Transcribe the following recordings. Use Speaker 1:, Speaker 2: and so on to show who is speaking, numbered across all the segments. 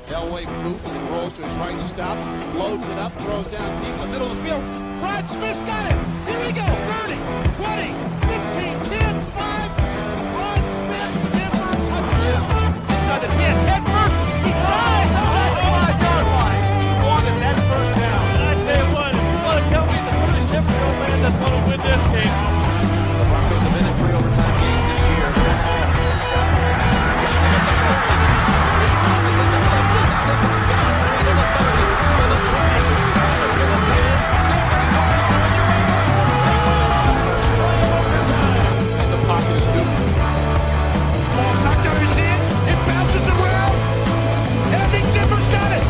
Speaker 1: Elway boots and rolls to his right, stops, loads it up, throws down deep in the middle of the field. Brad Smith's got it. Here we go. 30, 20, 15, 10, 5. Brad Smith, Denver, touchdown. Inside the 10, head first. He's high. Oh, my yard line. He wanted that first down.
Speaker 2: I tell you what, if you want to tell me the 37-year-old man that's going to win this game.
Speaker 1: The Broncos have been in 3 overtime games this year. This time it's in the left stick. To the 30, to the 20, to the 10. And the pocket is good. Ball knocked out of his hands. It bounces around. Andy Denver's got it.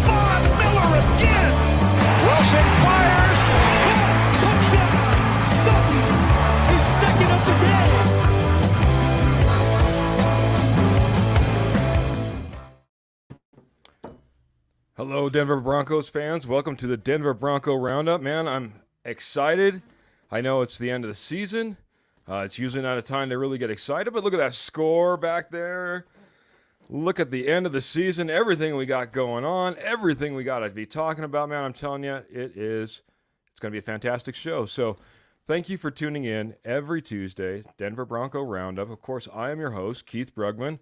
Speaker 1: Von Miller again. Wilson fires. Touchdown. Sutton. His second of the day.
Speaker 3: Hello, Denver Broncos fans. Welcome to the Denver Bronco Roundup. Man, I'm excited. I know it's the end of the season. It's usually not a time to really get excited, but look at that score back there. Look at the end of the season, everything we got going on, everything we got to be talking about, man. I'm telling you, it's going to be a fantastic show. So thank you for tuning in every Tuesday, Denver Bronco Roundup. Of course, I am your host, Keith Brugman.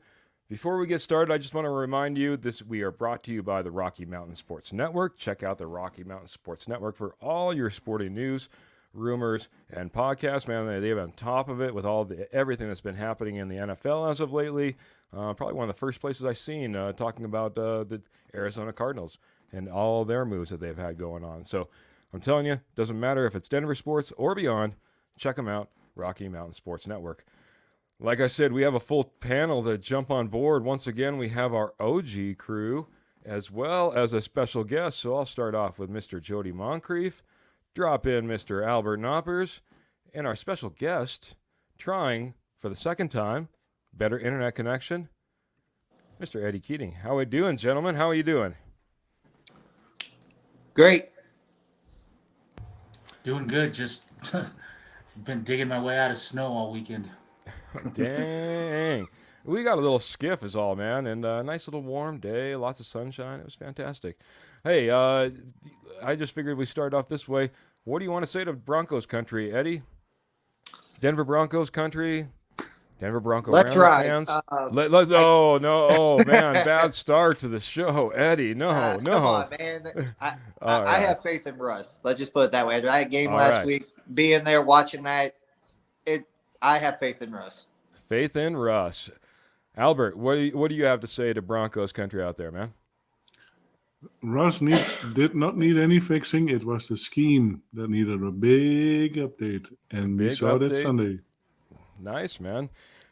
Speaker 3: Before we get started, I just want to remind you we are brought to you by the Rocky Mountain Sports Network. Check out the Rocky Mountain Sports Network for all your sporting news, rumors, and podcasts. Man, they've been on top of it with everything that's been happening in the NFL as of lately. Probably one of the first places I've seen talking about the Arizona Cardinals and all their moves that they've had going on. So I'm telling you, it doesn't matter if it's Denver sports or beyond, check them out, Rocky Mountain Sports Network. Like I said, we have a full panel to jump on board. Once again, we have our OG crew as well as a special guest. So I'll start off with Mr. Jody Moncrief, drop in Mr. Albert Knoppers, and our special guest, trying for the second time, better internet connection, Mr. Eddie Keating. How are we doing, gentlemen? How are you doing?
Speaker 4: Great.
Speaker 5: Doing good. Just been digging my way out of snow all weekend.
Speaker 3: Dang. We got a little skiff is all, man, and a nice little warm day, lots of sunshine. It was fantastic. Hey, I just figured we start off this way. What do you want to say to Broncos country, Eddie? Denver Broncos country? Denver Broncos fans? Let's oh, no. Oh, man, bad start to the show. Eddie, no.
Speaker 4: Come on, man. I have faith in Russ. Let's just put it that way. That game last week, being there, watching that, I have faith in Russ.
Speaker 3: Faith in Russ. Albert, what do you have to say to Broncos country out there, man?
Speaker 6: Russ did not need any fixing. It was the scheme that needed a big update, and we saw that Sunday. Nice,
Speaker 3: man.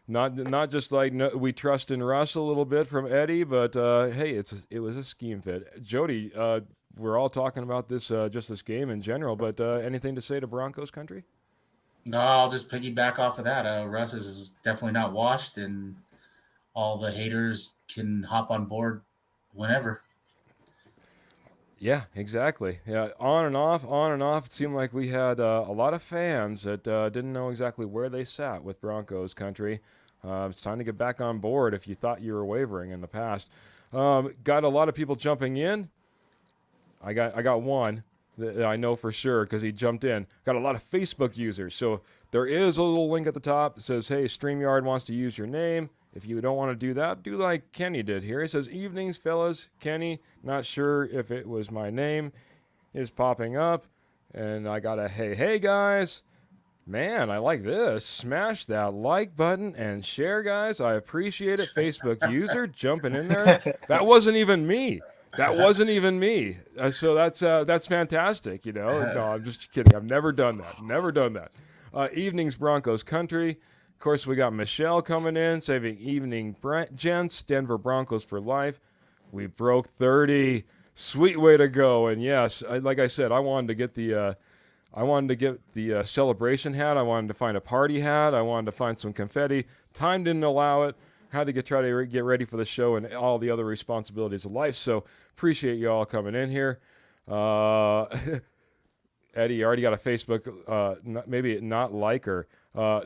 Speaker 3: Not just like we trust in Russ a little bit from Eddie, but hey, it was a scheme fit. Jody, we're all talking about this just this game in general, but anything to say to Broncos country?
Speaker 5: No, I'll just piggyback off of that. Russ is definitely not washed, and all the haters can hop on board whenever.
Speaker 3: Yeah, exactly. Yeah, on and off. It seemed like we had a lot of fans that didn't know exactly where they sat with Broncos country. It's time to get back on board if you thought you were wavering in the past. Got a lot of people jumping in. I got one that I know for sure because he jumped in. Got a lot of Facebook users. So there is a little link at the top that says, hey, StreamYard wants to use your name. If you don't want to do that, do like Kenny did here. He says, evenings, fellas. Kenny, not sure if it was my name, is popping up. And I got a hey, guys. Man, I like this. Smash that like button and share, guys. I appreciate it. Facebook user jumping in there. That wasn't even me. So that's fantastic, you know. No, I'm just kidding. I've never done that. Evenings Broncos country. Of course, we got Michelle coming in, saving evening gents. Denver Broncos for life. We broke 30. Sweet way to go. And yes, like I said, I wanted to get the celebration hat. I wanted to find a party hat. I wanted to find some confetti. Time didn't allow it. Had to try to get ready for the show and all the other responsibilities of life. So appreciate you all coming in here. Eddie, you already got a Facebook. Maybe not like her.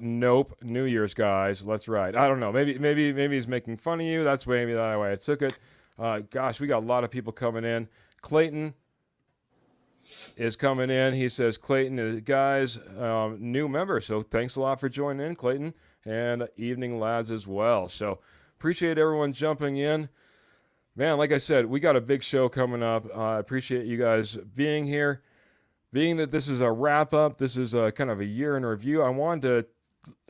Speaker 3: Nope. New Year's, guys. Let's ride. I don't know. Maybe he's making fun of you. That's maybe that way I took it. Gosh, we got a lot of people coming in. Clayton is coming in. He says, Clayton, guys, new member. So thanks a lot for joining in, Clayton, and evening lads as well. So appreciate everyone jumping in. Man, like I said, we got a big show coming up. I appreciate you guys being here. Being that this is a wrap-up, this is a kind of a year in review, I wanted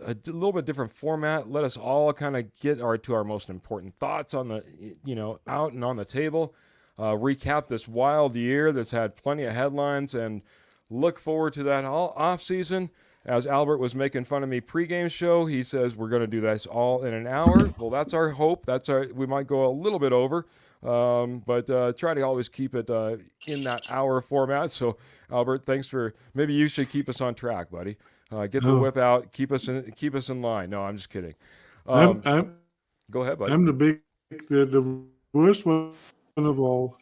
Speaker 3: a little bit different format. Let us all kind of get to our most important thoughts on the, out and on the table. Recap this wild year that's had plenty of headlines and look forward to that all off season. As Albert was making fun of me pregame show, he says we're going to do this all in an hour. Well, that's our hope. We might go a little bit over, but try to always keep it in that hour format. So, Albert, maybe you should keep us on track, buddy. Get the whip out. Keep us in line. No, I'm just kidding. Go ahead, buddy.
Speaker 6: I'm the worst one of all.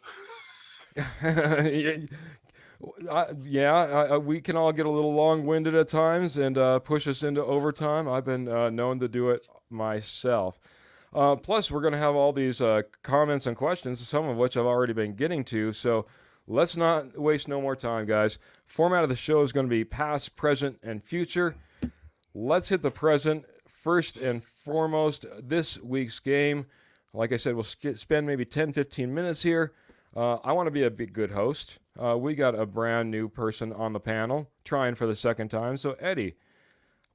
Speaker 3: We can all get a little long-winded at times and push us into overtime. I've been known to do it myself. Plus, we're going to have all these comments and questions, some of which I've already been getting to. So let's not waste no more time, guys. Format of the show is going to be past, present, and future. Let's hit the present. First and foremost, this week's game. Like I said, we'll spend maybe 10, 15 minutes here. I want to be a big, good host. We got a brand new person on the panel, trying for the second time. So, Eddie,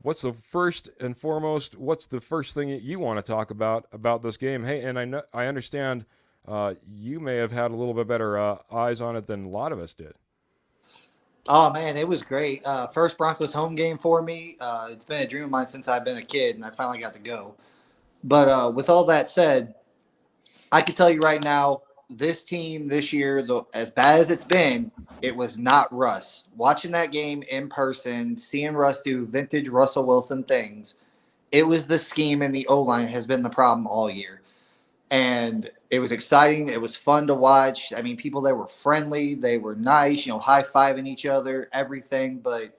Speaker 3: what's the first thing that you want to talk about this game? Hey, and I understand you may have had a little bit better eyes on it than a lot of us did.
Speaker 4: Oh, man, it was great. First Broncos home game for me. It's been a dream of mine since I've been a kid, and I finally got to go. But with all that said, I can tell you right now, this team this year, as bad as it's been, it was not Russ. Watching that game in person, seeing Russ do vintage Russell Wilson things, it was the scheme and the O-line has been the problem all year. And it was exciting. It was fun to watch. I mean, people that were friendly, they were nice, high-fiving each other, everything. But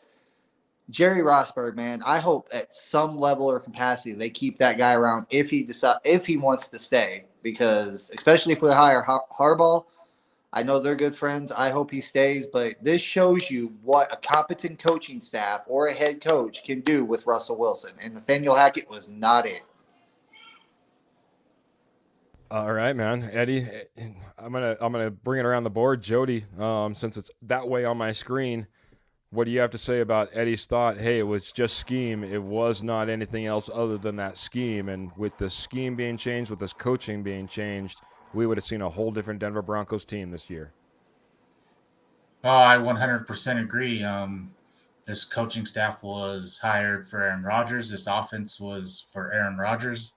Speaker 4: Jerry Rosburg, man, I hope at some level or capacity they keep that guy around if he wants to stay. Because especially if we hire Harbaugh, I know they're good friends. I hope he stays. But this shows you what a competent coaching staff or a head coach can do with Russell Wilson. And Nathaniel Hackett was not it.
Speaker 3: All right, man. Eddie, I'm gonna bring it around the board. Jody, since it's that way on my screen, what do you have to say about Eddie's thought? Hey, it was just scheme. It was not anything else other than that scheme. And with the scheme being changed, with this coaching being changed, we would have seen a whole different Denver Broncos team this year.
Speaker 5: Oh, I 100% agree. This coaching staff was hired for Aaron Rodgers. This offense was for Aaron Rodgers.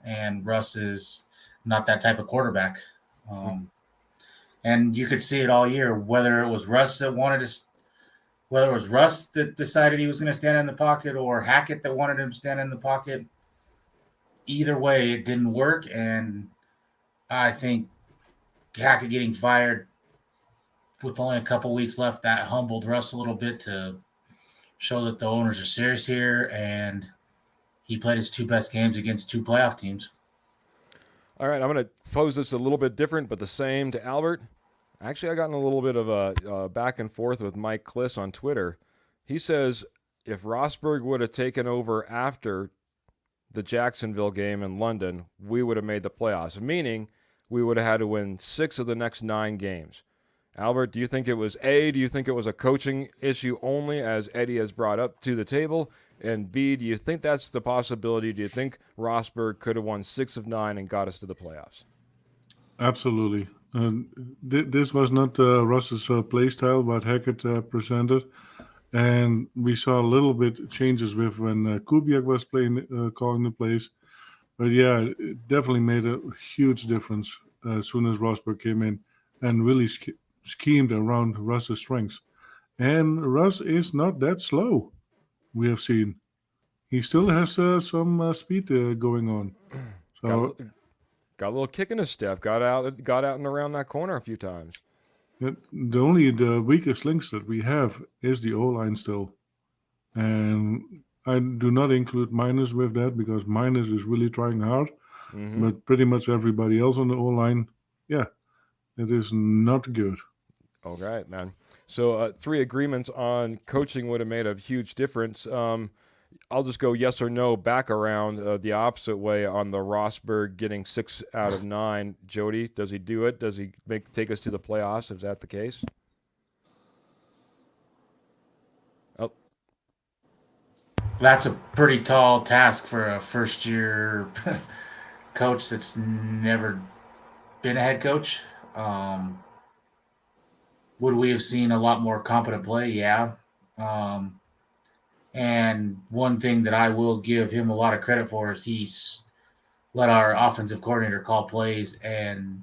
Speaker 5: And Russ is not that type of quarterback. And you could see it all year, whether it was Russ that decided he was going to stand in the pocket or Hackett that wanted him to stand in the pocket. Either way, it didn't work. And I think Hackett getting fired with only a couple weeks left, that humbled Russ a little bit to show that the owners are serious here. And he played his two best games against two playoff teams.
Speaker 3: All right, I'm going to pose this a little bit different, but the same to Albert. Actually, I got in a little bit of a back and forth with Mike Kliss on Twitter. He says if Rosburg would have taken over after the Jacksonville game in London, we would have made the playoffs, meaning we would have had to win 6 of the next 9 games. Albert, do you think it was a coaching issue only, as Eddie has brought up to the table? And B, do you think that's the possibility? Do you think Rosburg could have won 6 of 9 and got us to the playoffs?
Speaker 6: Absolutely. This was not Russ's play style, what Hackett presented. And we saw a little bit changes with when Kubiak was calling the plays. But yeah, it definitely made a huge difference as soon as Rosburg came in and really schemed around Russ's strengths. And Russ is not that slow, we have seen. He still has some speed going on. So
Speaker 3: got a little kick in his step. Got out and around that corner a few times.
Speaker 6: The weakest links that we have is the O-line still. And I do not include Miners with that because Miners is really trying hard. Mm-hmm. But pretty much everybody else on the O-line yeah, it is not good.
Speaker 3: All right, man. So 3 agreements on coaching would have made a huge difference. I'll just go yes or no back around the opposite way on the Rosberg getting 6 out of 9. Jody, does he do it? Does he take us to the playoffs? Is that the case? Oh,
Speaker 5: That's a pretty tall task for a first-year coach that's never been a head coach. Would we have seen a lot more competent play? Yeah. Um, and one thing that I will give him a lot of credit for is he's let our offensive coordinator call plays and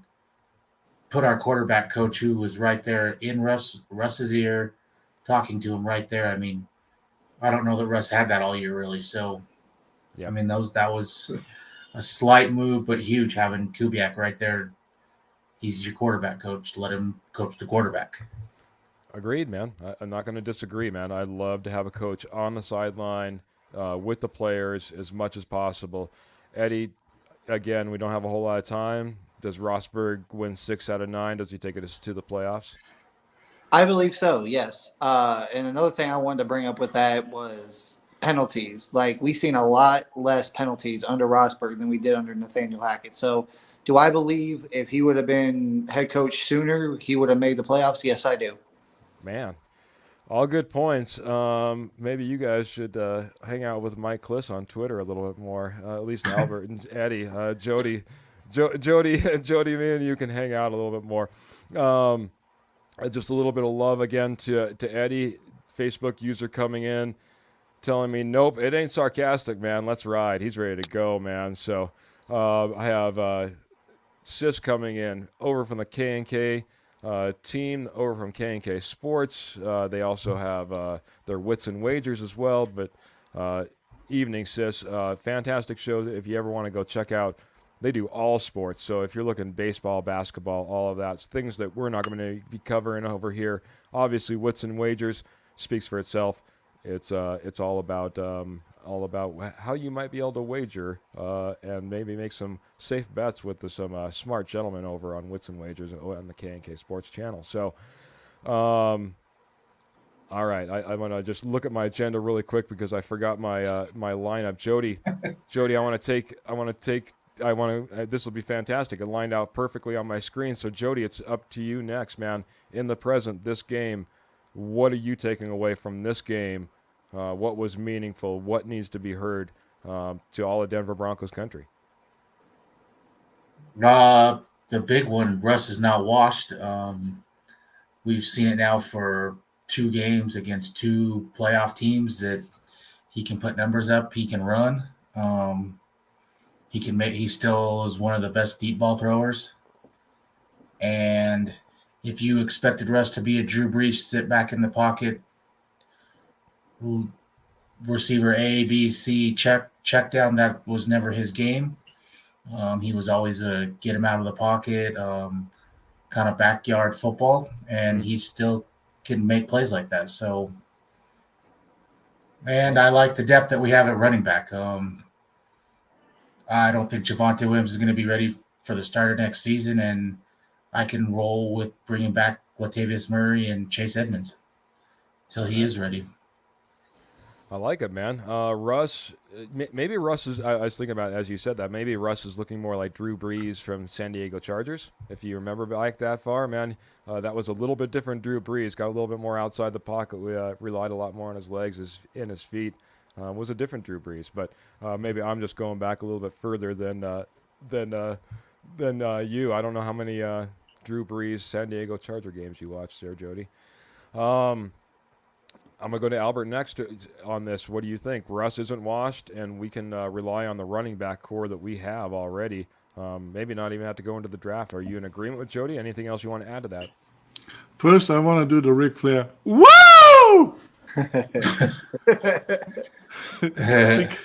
Speaker 5: put our quarterback coach, who was right there in Russ's ear, talking to him right there. I mean, I don't know that Russ had that all year really. So,
Speaker 3: yeah.
Speaker 5: I mean, that was a slight move, but huge having Kubiak right there. He's your quarterback coach. Let him coach the quarterback.
Speaker 3: Agreed, man. I'm not going to disagree, man. I'd love to have a coach on the sideline with the players as much as possible. Eddie, again, we don't have a whole lot of time. Does Rosberg win 6 out of 9? Does he take us to the playoffs?
Speaker 4: I believe so, yes. And another thing I wanted to bring up with that was penalties. Like, we've seen a lot less penalties under Rosberg than we did under Nathaniel Hackett. So, do I believe if he would have been head coach sooner, he would have made the playoffs? Yes, I do.
Speaker 3: Man, all good points. Maybe you guys should hang out with Mike Kliss on Twitter a little bit more. At least Albert and Eddie, Jody, me and you can hang out a little bit more. Just a little bit of love again to Eddie, Facebook user coming in, telling me, nope, it ain't sarcastic, man. Let's ride. He's ready to go, man. So I have Sis coming in over from the K&K team, over from K&K Sports. They also have their Wits and Wagers as well. But evening, Sis, fantastic show. If you ever want to go check out, they do all sports. So if you're looking baseball, basketball, all of that, it's things that we're not going to be covering over here. Obviously, Wits and Wagers speaks for itself. It's all about how you might be able to wager and maybe make some safe bets with some smart gentlemen over on Wits and Wagers on the K&K Sports channel. So, all right, I want to just look at my agenda really quick because I forgot my my lineup. Jody, this will be fantastic. It lined out perfectly on my screen. So, Jody, it's up to you next, man. In the present, this game, what are you taking away from this game? What was meaningful? What needs to be heard to all of Denver Broncos country?
Speaker 5: The big one, Russ is not washed. We've seen it now for 2 games against 2 playoff teams that he can put numbers up. He can run. He still is one of the best deep ball throwers. And if you expected Russ to be a Drew Brees, sit back in the pocket, receiver A, B, C, check down, that was never his game. He was always a get him out of the pocket, kind of backyard football, and he still can make plays like that. So, and I like the depth that we have at running back. I don't think Javonte Williams is going to be ready for the start of next season, and I can roll with bringing back Latavius Murray and Chase Edmonds till he is ready.
Speaker 3: I like it, man. Russ, maybe Russ is, I was thinking about it as you said that, maybe Russ is looking more like Drew Brees from San Diego Chargers. If you remember back that far, man, that was a little bit different Drew Brees. Got a little bit more outside the pocket. We relied a lot more on his legs and his feet. Was a different Drew Brees. But maybe I'm just going back a little bit further than you. I don't know how many Drew Brees San Diego Charger games you watched there, Jody. I'm going to go to Albert next on this. What do you think? Russ isn't washed, and we can rely on the running back core that we have already. Maybe not even have to go into the draft. Are you in agreement with Jody? Anything else you want to add to that?
Speaker 6: First, I want to do the Ric Flair. Woo!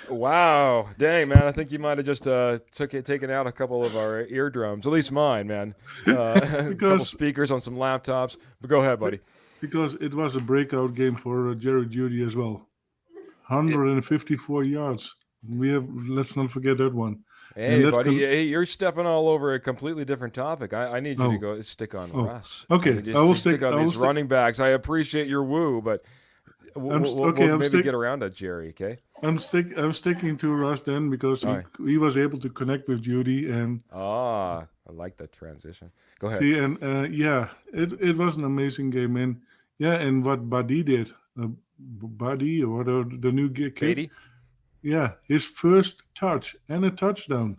Speaker 3: Wow. Dang, man. I think you might have just taken out a couple of our eardrums, at least mine, man. A couple speakers on some laptops. But go ahead, buddy.
Speaker 6: Because it was a breakout game for Jerry Jeudy as well. 154 yards. Let's not forget that one.
Speaker 3: Hey, buddy, hey, you're stepping all over a completely different topic. I need you to go stick on Russ.
Speaker 6: Okay,
Speaker 3: I need you to stick on these running backs. I appreciate your woo, but we'll maybe get around to Jerry, okay?
Speaker 6: I'm sticking to Russ then because he was able to connect with Judy and
Speaker 3: I like that transition. Go ahead.
Speaker 6: see, and it was an amazing game, and what Buddy did, Buddy or the new kid,
Speaker 3: Beatty?
Speaker 6: yeah, his first touch and a touchdown.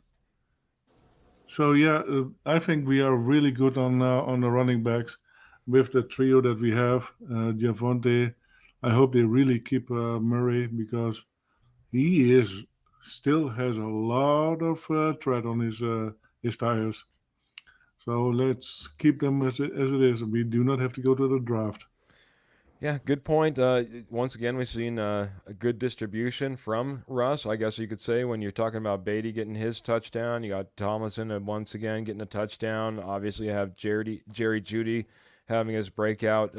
Speaker 6: So I think we are really good on the running backs with the trio that we have. Javonte, I hope they really keep Murray because he still has a lot of tread on his tires. So let's keep them as it is. We do not have to go to the draft.
Speaker 3: Yeah, good point. Once again, we've seen a good distribution from Russ, I guess you could say, when you're talking about Beatty getting his touchdown. You got Tomlinson once again getting a touchdown. Obviously, you have Jerry Jeudy having his breakout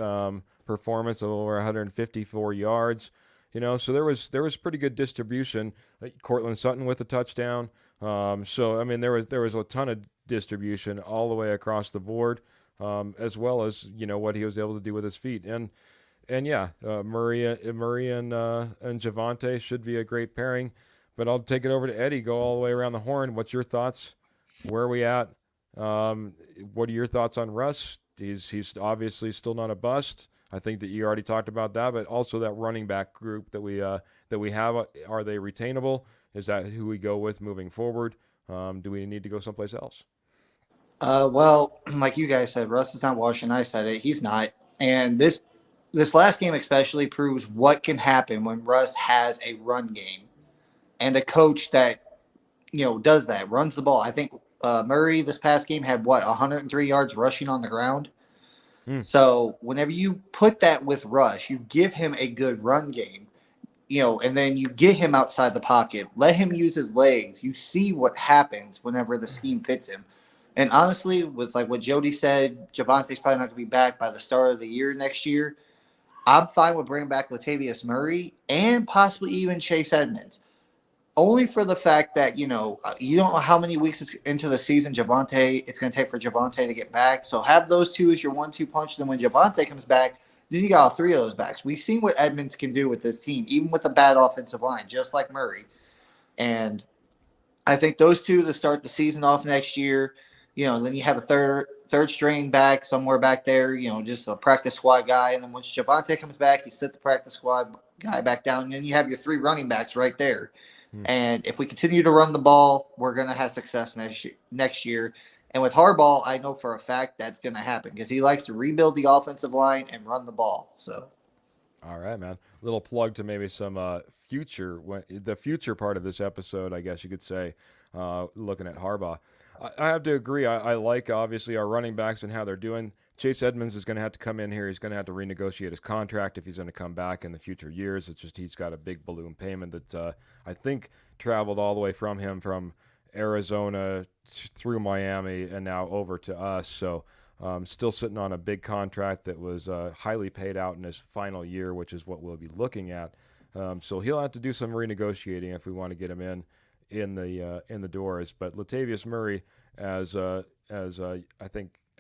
Speaker 3: performance of over 154 yards. So there was pretty good distribution. Cortland Sutton with a touchdown. So I mean, there was a ton of distribution all the way across the board, as well as what he was able to do with his feet. And yeah, Murray and Javonte should be a great pairing. But I'll take it over to Eddie. Go all the way around the horn. What's your thoughts? Where are we at? What are your thoughts on Russ? He's obviously still not a bust. I think that you already talked about that, but also that running back group that we have. Are they retainable? Is that who we go with moving forward? Do we need to go someplace else?
Speaker 4: Well, like you guys said, Russ is not washed, and I said it. He's not. And this last game especially proves what can happen when Russ has a run game and a coach that, does that, runs the ball. I think Murray this past game had 103 yards rushing on the ground. So whenever you put that with Russ, you give him a good run game, and then you get him outside the pocket, let him use his legs. You see what happens whenever the scheme fits him. And honestly, with like what Jody said, Javonte's probably not going to be back by the start of the year next year. I'm fine with bringing back Latavius Murray and possibly even Chase Edmonds. Only for the fact that, you don't know how many weeks into the season it's going to take for Javonte to get back. So have those two as your 1-2 punch. Then when Javonte comes back, then you got all three of those backs. We've seen what Edmonds can do with this team, even with a bad offensive line, just like Murray. And I think those two to start the season off next year, then you have a third string back somewhere back there, just a practice squad guy. And then once Javonte comes back, you sit the practice squad guy back down, and then you have your three running backs right there. And if we continue to run the ball, we're going to have success next year. And with Harbaugh, I know for a fact that's going to happen because he likes to rebuild the offensive line and run the ball. So,
Speaker 3: all right, man. Little plug to maybe some the future part of this episode, I guess you could say, looking at Harbaugh. I have to agree. I like, obviously, our running backs and how they're doing. Chase Edmonds is going to have to come in here. He's going to have to renegotiate his contract if he's going to come back in the future years. It's just he's got a big balloon payment that I think traveled all the way from him from Arizona through Miami and now over to us. So still sitting on a big contract that was highly paid out in his final year, which is what we'll be looking at. So he'll have to do some renegotiating if we want to get him in the doors. But Latavius Murray, as I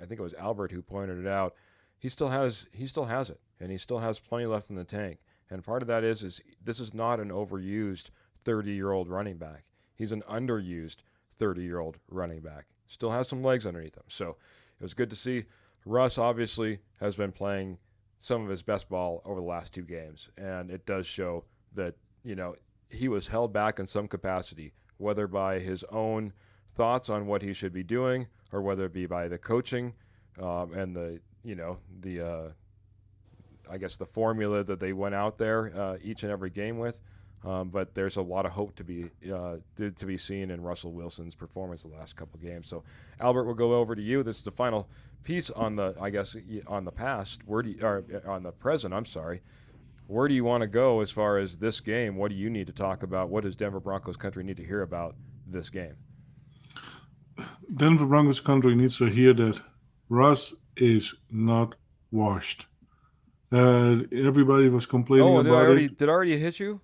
Speaker 3: think it was Albert who pointed it out, he still has it, and he still has plenty left in the tank. And part of that is this is not an overused 30-year-old running back. He's an underused 30-year-old running back. Still has some legs underneath him. So it was good to see. Russ obviously has been playing some of his best ball over the last two games, and it does show that he was held back in some capacity, whether by his own thoughts on what he should be doing or whether it be by the coaching and I guess the formula that they went out there each and every game with. But there's a lot of hope to be seen in Russell Wilson's performance the last couple of games. So, Albert, we'll go over to you. This is the final piece on the past. On the present? I'm sorry. Where do you want to go as far as this game? What do you need to talk about? What does Denver Broncos country need to hear about this game?
Speaker 6: Denver Broncos country needs to hear that Russ is not washed. Everybody was complaining about it.
Speaker 3: Did I already hit you?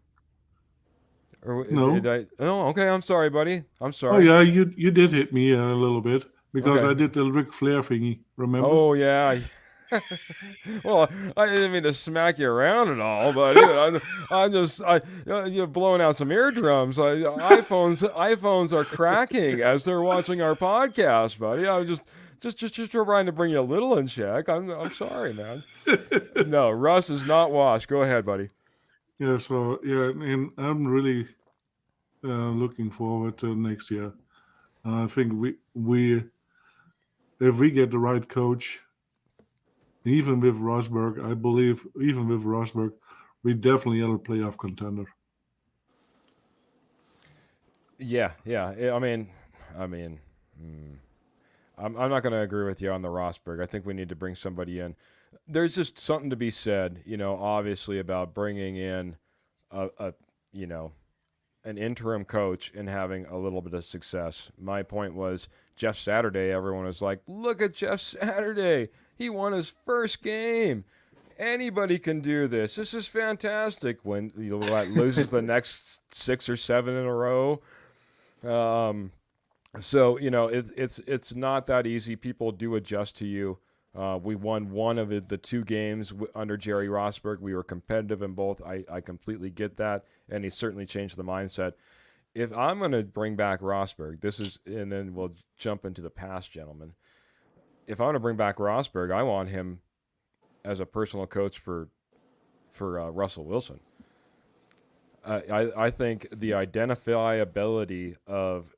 Speaker 3: Or
Speaker 6: No.
Speaker 3: did I? Oh, okay. I'm sorry, buddy. I'm
Speaker 6: Oh
Speaker 3: sorry.
Speaker 6: yeah, you did hit me a little bit because
Speaker 3: Okay.
Speaker 6: I did the Ric Flair thingy. Remember?
Speaker 3: Oh yeah. Well, I didn't mean to smack you around at all, but you know, you're blowing out some eardrums. iPhones are cracking as they're watching our podcast, buddy. I was just trying to bring you a little in check. I'm sorry, man. No, Russ is not washed. Go ahead, buddy.
Speaker 6: Yeah. So yeah, and I'm really looking forward to next year. I think we if we get the right coach, even with Rosberg, I believe even with Rosberg, we definitely are a playoff contender.
Speaker 3: Yeah. I mean, I'm not going to agree with you on the Rosberg. I think we need to bring somebody in. There's just something to be said, obviously about bringing in a an interim coach and having a little bit of success. My point was Jeff Saturday. Everyone was like, "Look at Jeff Saturday. He won his first game. Anybody can do this. This is fantastic." When loses the next 6 or 7 in a row. So it's not that easy. People do adjust to you. We won one of the 2 games under Jerry Rosberg. We were competitive in both. I completely get that, and he certainly changed the mindset. If I'm going to bring back Rosberg, and then we'll jump into the past, gentlemen. If I want to bring back Rosberg, I want him as a personal coach for Russell Wilson. I think the identifiability of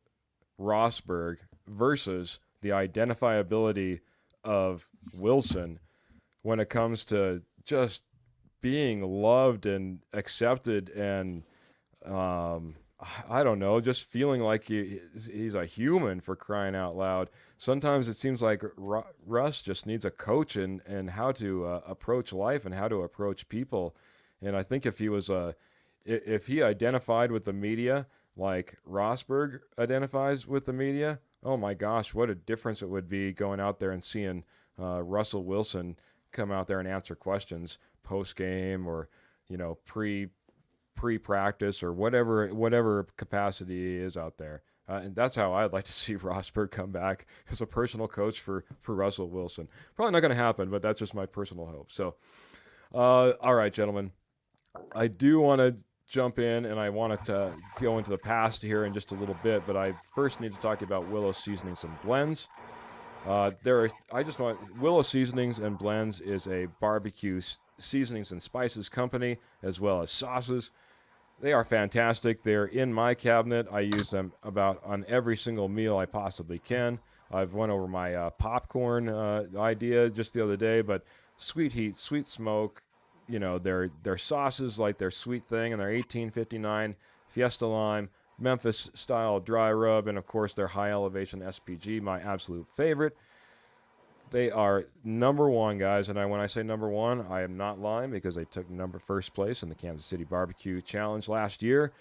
Speaker 3: Rosberg versus the identifiability of Wilson when it comes to just being loved and accepted and I don't know, just feeling like he's a human, for crying out loud. Sometimes it seems like Russ just needs a coach and how to approach life and how to approach people. And I think if he identified with the media like Rosberg identifies with the media, oh my gosh, what a difference it would be going out there and seeing Russell Wilson come out there and answer questions post game or pre-practice or whatever capacity he is out there. And that's how I'd like to see Rosberg come back as a personal coach for Russell Wilson. Probably not going to happen, but that's just my personal hope. So, all right, gentlemen, I do want to jump in, and I wanted to go into the past here in just a little bit, but I first need to talk about Willow Seasonings and Blends. Willow Seasonings and Blends is a barbecue seasonings and spices company, as well as sauces. They are fantastic. They're in my cabinet. I use them about on every single meal I possibly can. I've went over my popcorn idea just the other day, but sweet heat, sweet smoke, their sauces, like their sweet thing, and their 1859 Fiesta Lime, Memphis style dry rub, and of course their high elevation SPG, my absolute favorite. They are number one, guys, and when I say number one, I am not lying, because they took first place in the Kansas City Barbecue Challenge last year.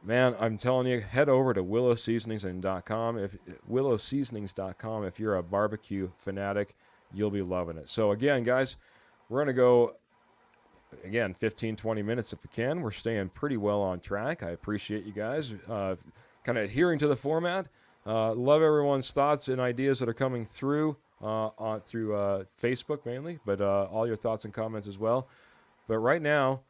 Speaker 3: Man, I'm telling you, head over to willowseasonings.com. If you're a barbecue fanatic, you'll be loving it. So again, guys, we're going to go 15, 20 minutes if we can. We're staying pretty well on track. I appreciate you guys kind of adhering to the format. Love everyone's thoughts and ideas that are coming through through Facebook mainly, but all your thoughts and comments as well. But right now,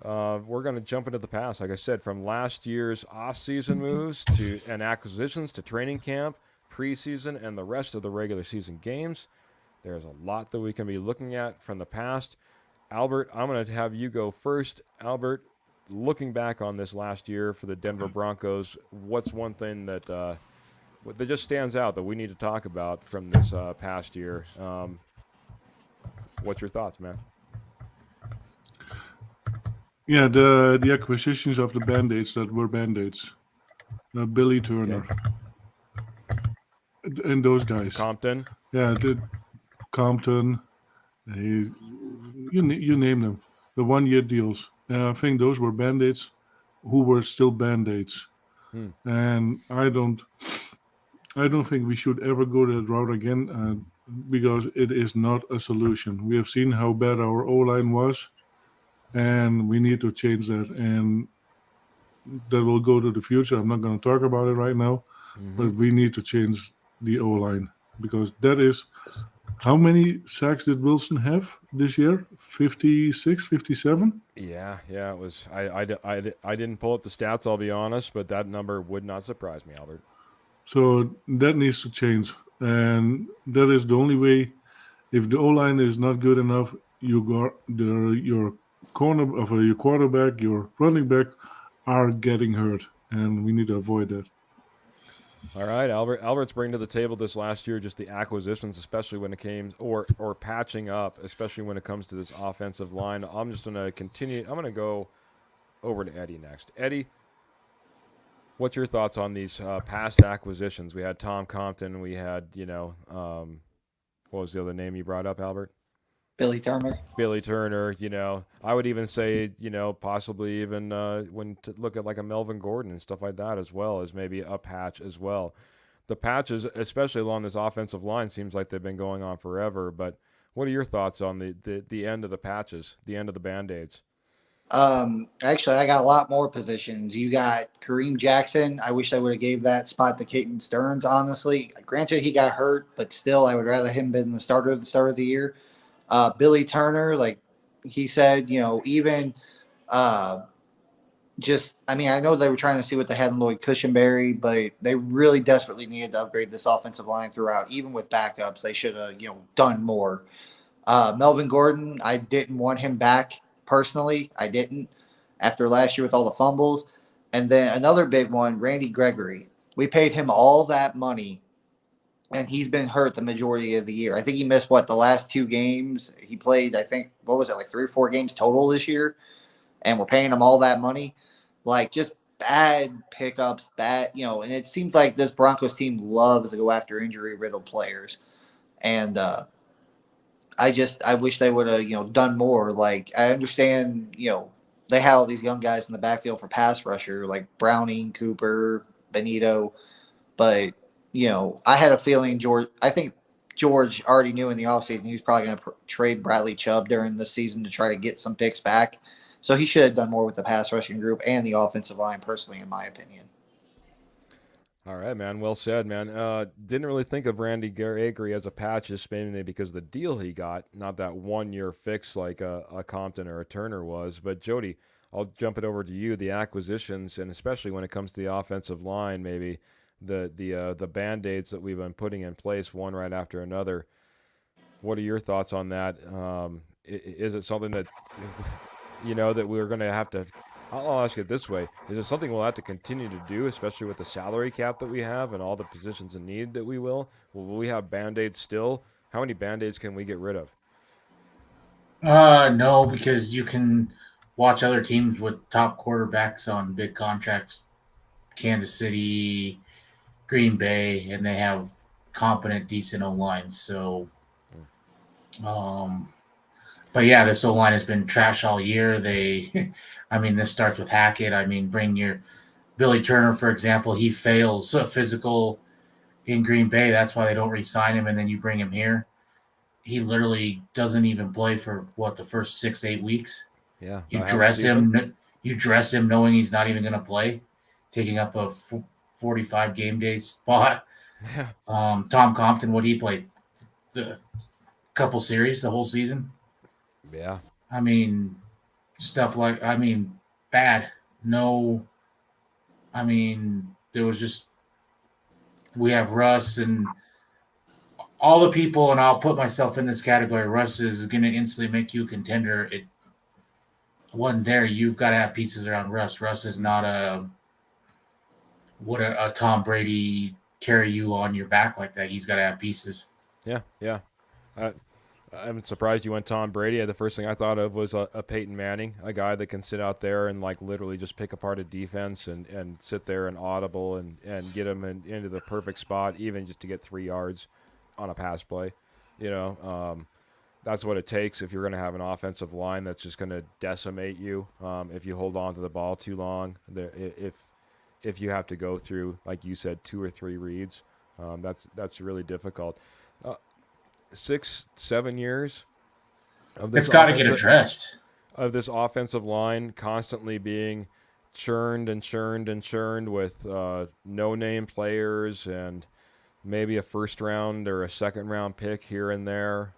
Speaker 3: we're going to jump into the past. Like I said, from last year's off-season moves and acquisitions to training camp, preseason, and the rest of the regular season games. There's a lot that we can be looking at from the past. Albert, I'm going to have you go first. Albert, looking back on this last year for the Denver Broncos, what's one thing that just stands out that we need to talk about from this past year? What's your thoughts, man?
Speaker 6: Yeah, the acquisitions of the Band-Aids that were Band-Aids. Billy Turner. Okay. And those guys.
Speaker 3: Compton.
Speaker 6: Yeah, Compton. You name them. The 1-year deals. I think those were Band-Aids who were still Band-Aids. And I don't think we should ever go that route again because it is not a solution. We have seen how bad our O-line was, and we need to change that. And that will go to the future. I'm not going to talk about it right now, but we need to change the O-line because that is how many sacks did Wilson have this year? 56, 57?
Speaker 3: Yeah, it was. I didn't pull up the stats, I'll be honest, but that number would not surprise me, Albert.
Speaker 6: So that needs to change. And that is the only way. If the O-line is not good enough, your your quarterback, your running back are getting hurt. And we need to avoid that.
Speaker 3: All right, Albert's bringing to the table this last year just the acquisitions, especially when it came or patching up, especially when it comes to this offensive line. I'm just going to continue. I'm going to go over to Eddie next. Eddie, what's your thoughts on these past acquisitions? We had Tom Compton. We had, what was the other name you brought up, Albert?
Speaker 4: Billy Turner.
Speaker 3: Billy Turner, I would even say, possibly even when to look at like a Melvin Gordon and stuff like that as well as maybe a patch as well. The patches, especially along this offensive line, seems like they've been going on forever. But what are your thoughts on the end of the patches, the end of the Band-Aids?
Speaker 4: Actually, I got a lot more positions. You got Kareem Jackson. I wish I would have gave that spot to Caden Stearns, honestly. Granted, he got hurt, but still, I would rather him been the starter at the start of the year. Billy Turner, like he said, even I know they were trying to see what they had in Lloyd Cushenberry, but they really desperately needed to upgrade this offensive line throughout. Even with backups, they should have, done more. Melvin Gordon, I didn't want him back personally. I didn't after last year with all the fumbles. And then another big one, Randy Gregory. We paid him all that money, and he's been hurt the majority of the year. I think he missed, the last 2 games? He played, I think, like 3 or 4 games total this year, and we're paying him all that money. Like, just bad pickups, and it seems like this Broncos team loves to go after injury-riddled players. And I wish they would have, done more. Like, I understand, they have all these young guys in the backfield for pass rusher, like Browning, Cooper, Benito, but I had a feeling I think George already knew in the offseason he was probably going to trade Bradley Chubb during the season to try to get some picks back. So he should have done more with the pass rushing group and the offensive line, personally, in my opinion.
Speaker 3: All right, man. Well said, man. Didn't really think of Randy Gregory as a patch, just mainly because the deal he got, not that 1-year fix like a Compton or a Turner was. But Jody, I'll jump it over to you. The acquisitions, and especially when it comes to the offensive line, maybe the Band-Aids that we've been putting in place one right after another. What are your thoughts on that? Is it something that that we're going to have to? I'll ask it this way: is it something we'll have to continue to do, especially with the salary cap that we have and all the positions in need that we will? Will we have Band-Aids still? How many Band-Aids can we get rid of?
Speaker 5: No, because you can watch other teams with top quarterbacks on big contracts, Kansas City, Green Bay, and they have competent, decent O-lines. So, but yeah, this O-line has been trash all year. This starts with Hackett. Bring your Billy Turner, for example. He fails physical in Green Bay. That's why they don't re-sign him, and then you bring him here. He literally doesn't even play for the first 6-8 weeks.
Speaker 3: Yeah,
Speaker 5: you dress him. You dress him knowing he's not even going to play, taking up a 45 game day spot.
Speaker 3: Yeah.
Speaker 5: Tom Compton, what he played, the couple series, the whole season.
Speaker 3: Yeah.
Speaker 5: Stuff like bad. No. There was just we have Russ and all the people, and I'll put myself in this category. Russ is going to instantly make you a contender. It wasn't there. You've got to have pieces around Russ. Russ is not a Tom Brady carry you on your back like that. He's got to have pieces.
Speaker 3: Yeah. I'm surprised you went Tom Brady. The first thing I thought of was a Peyton Manning, a guy that can sit out there and like literally just pick apart a defense and sit there and audible and get him into the perfect spot, even just to get 3 yards on a pass play. That's what it takes if you're going to have an offensive line that's just going to decimate you if you hold on to the ball too long. If you have to go through, like you said, 2 or 3 reads, that's really difficult. 6-7 years of this.
Speaker 5: It's got to get addressed.
Speaker 3: Of this offensive line constantly being churned and churned and churned with no-name players and maybe a first round or a second round pick here and there.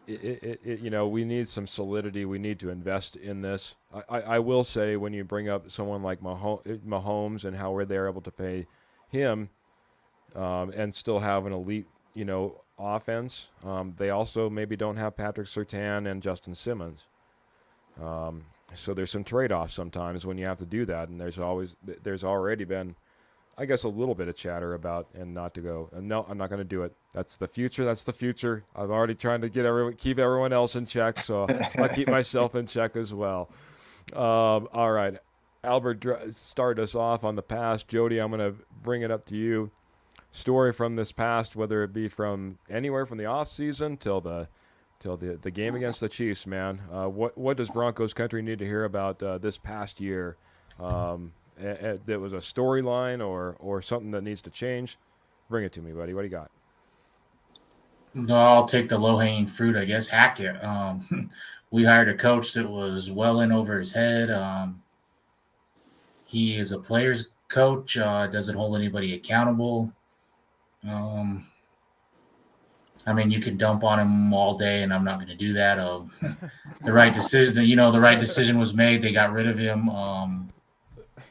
Speaker 3: We need some solidity. We need to invest in this. I will say, when you bring up someone like Mahomes and how they're able to pay him and still have an elite, offense, they also maybe don't have Patrick Surtain and Justin Simmons. So there's some trade-offs sometimes when you have to do that, and there's already been, I guess, a little bit of chatter about and not to go. No, I'm not going to do it. That's the future. That's the future. I'm already trying to keep everyone else in check, so I'll keep myself in check as well. All right, Albert, start us off on the past. Jody, I'm going to bring it up to you. Story from this past, whether it be from anywhere from the off season till the game against the Chiefs, man. What does Broncos country need to hear about this past year? That was a storyline or something that needs to change. Bring it to me, buddy. What do you got?
Speaker 5: No, I'll take the low-hanging fruit, I guess. Hackett. We hired a coach that was well in over his head. He is a player's coach. Doesn't hold anybody accountable. You can dump on him all day, and I'm not going to do that. The right decision was made. They got rid of him.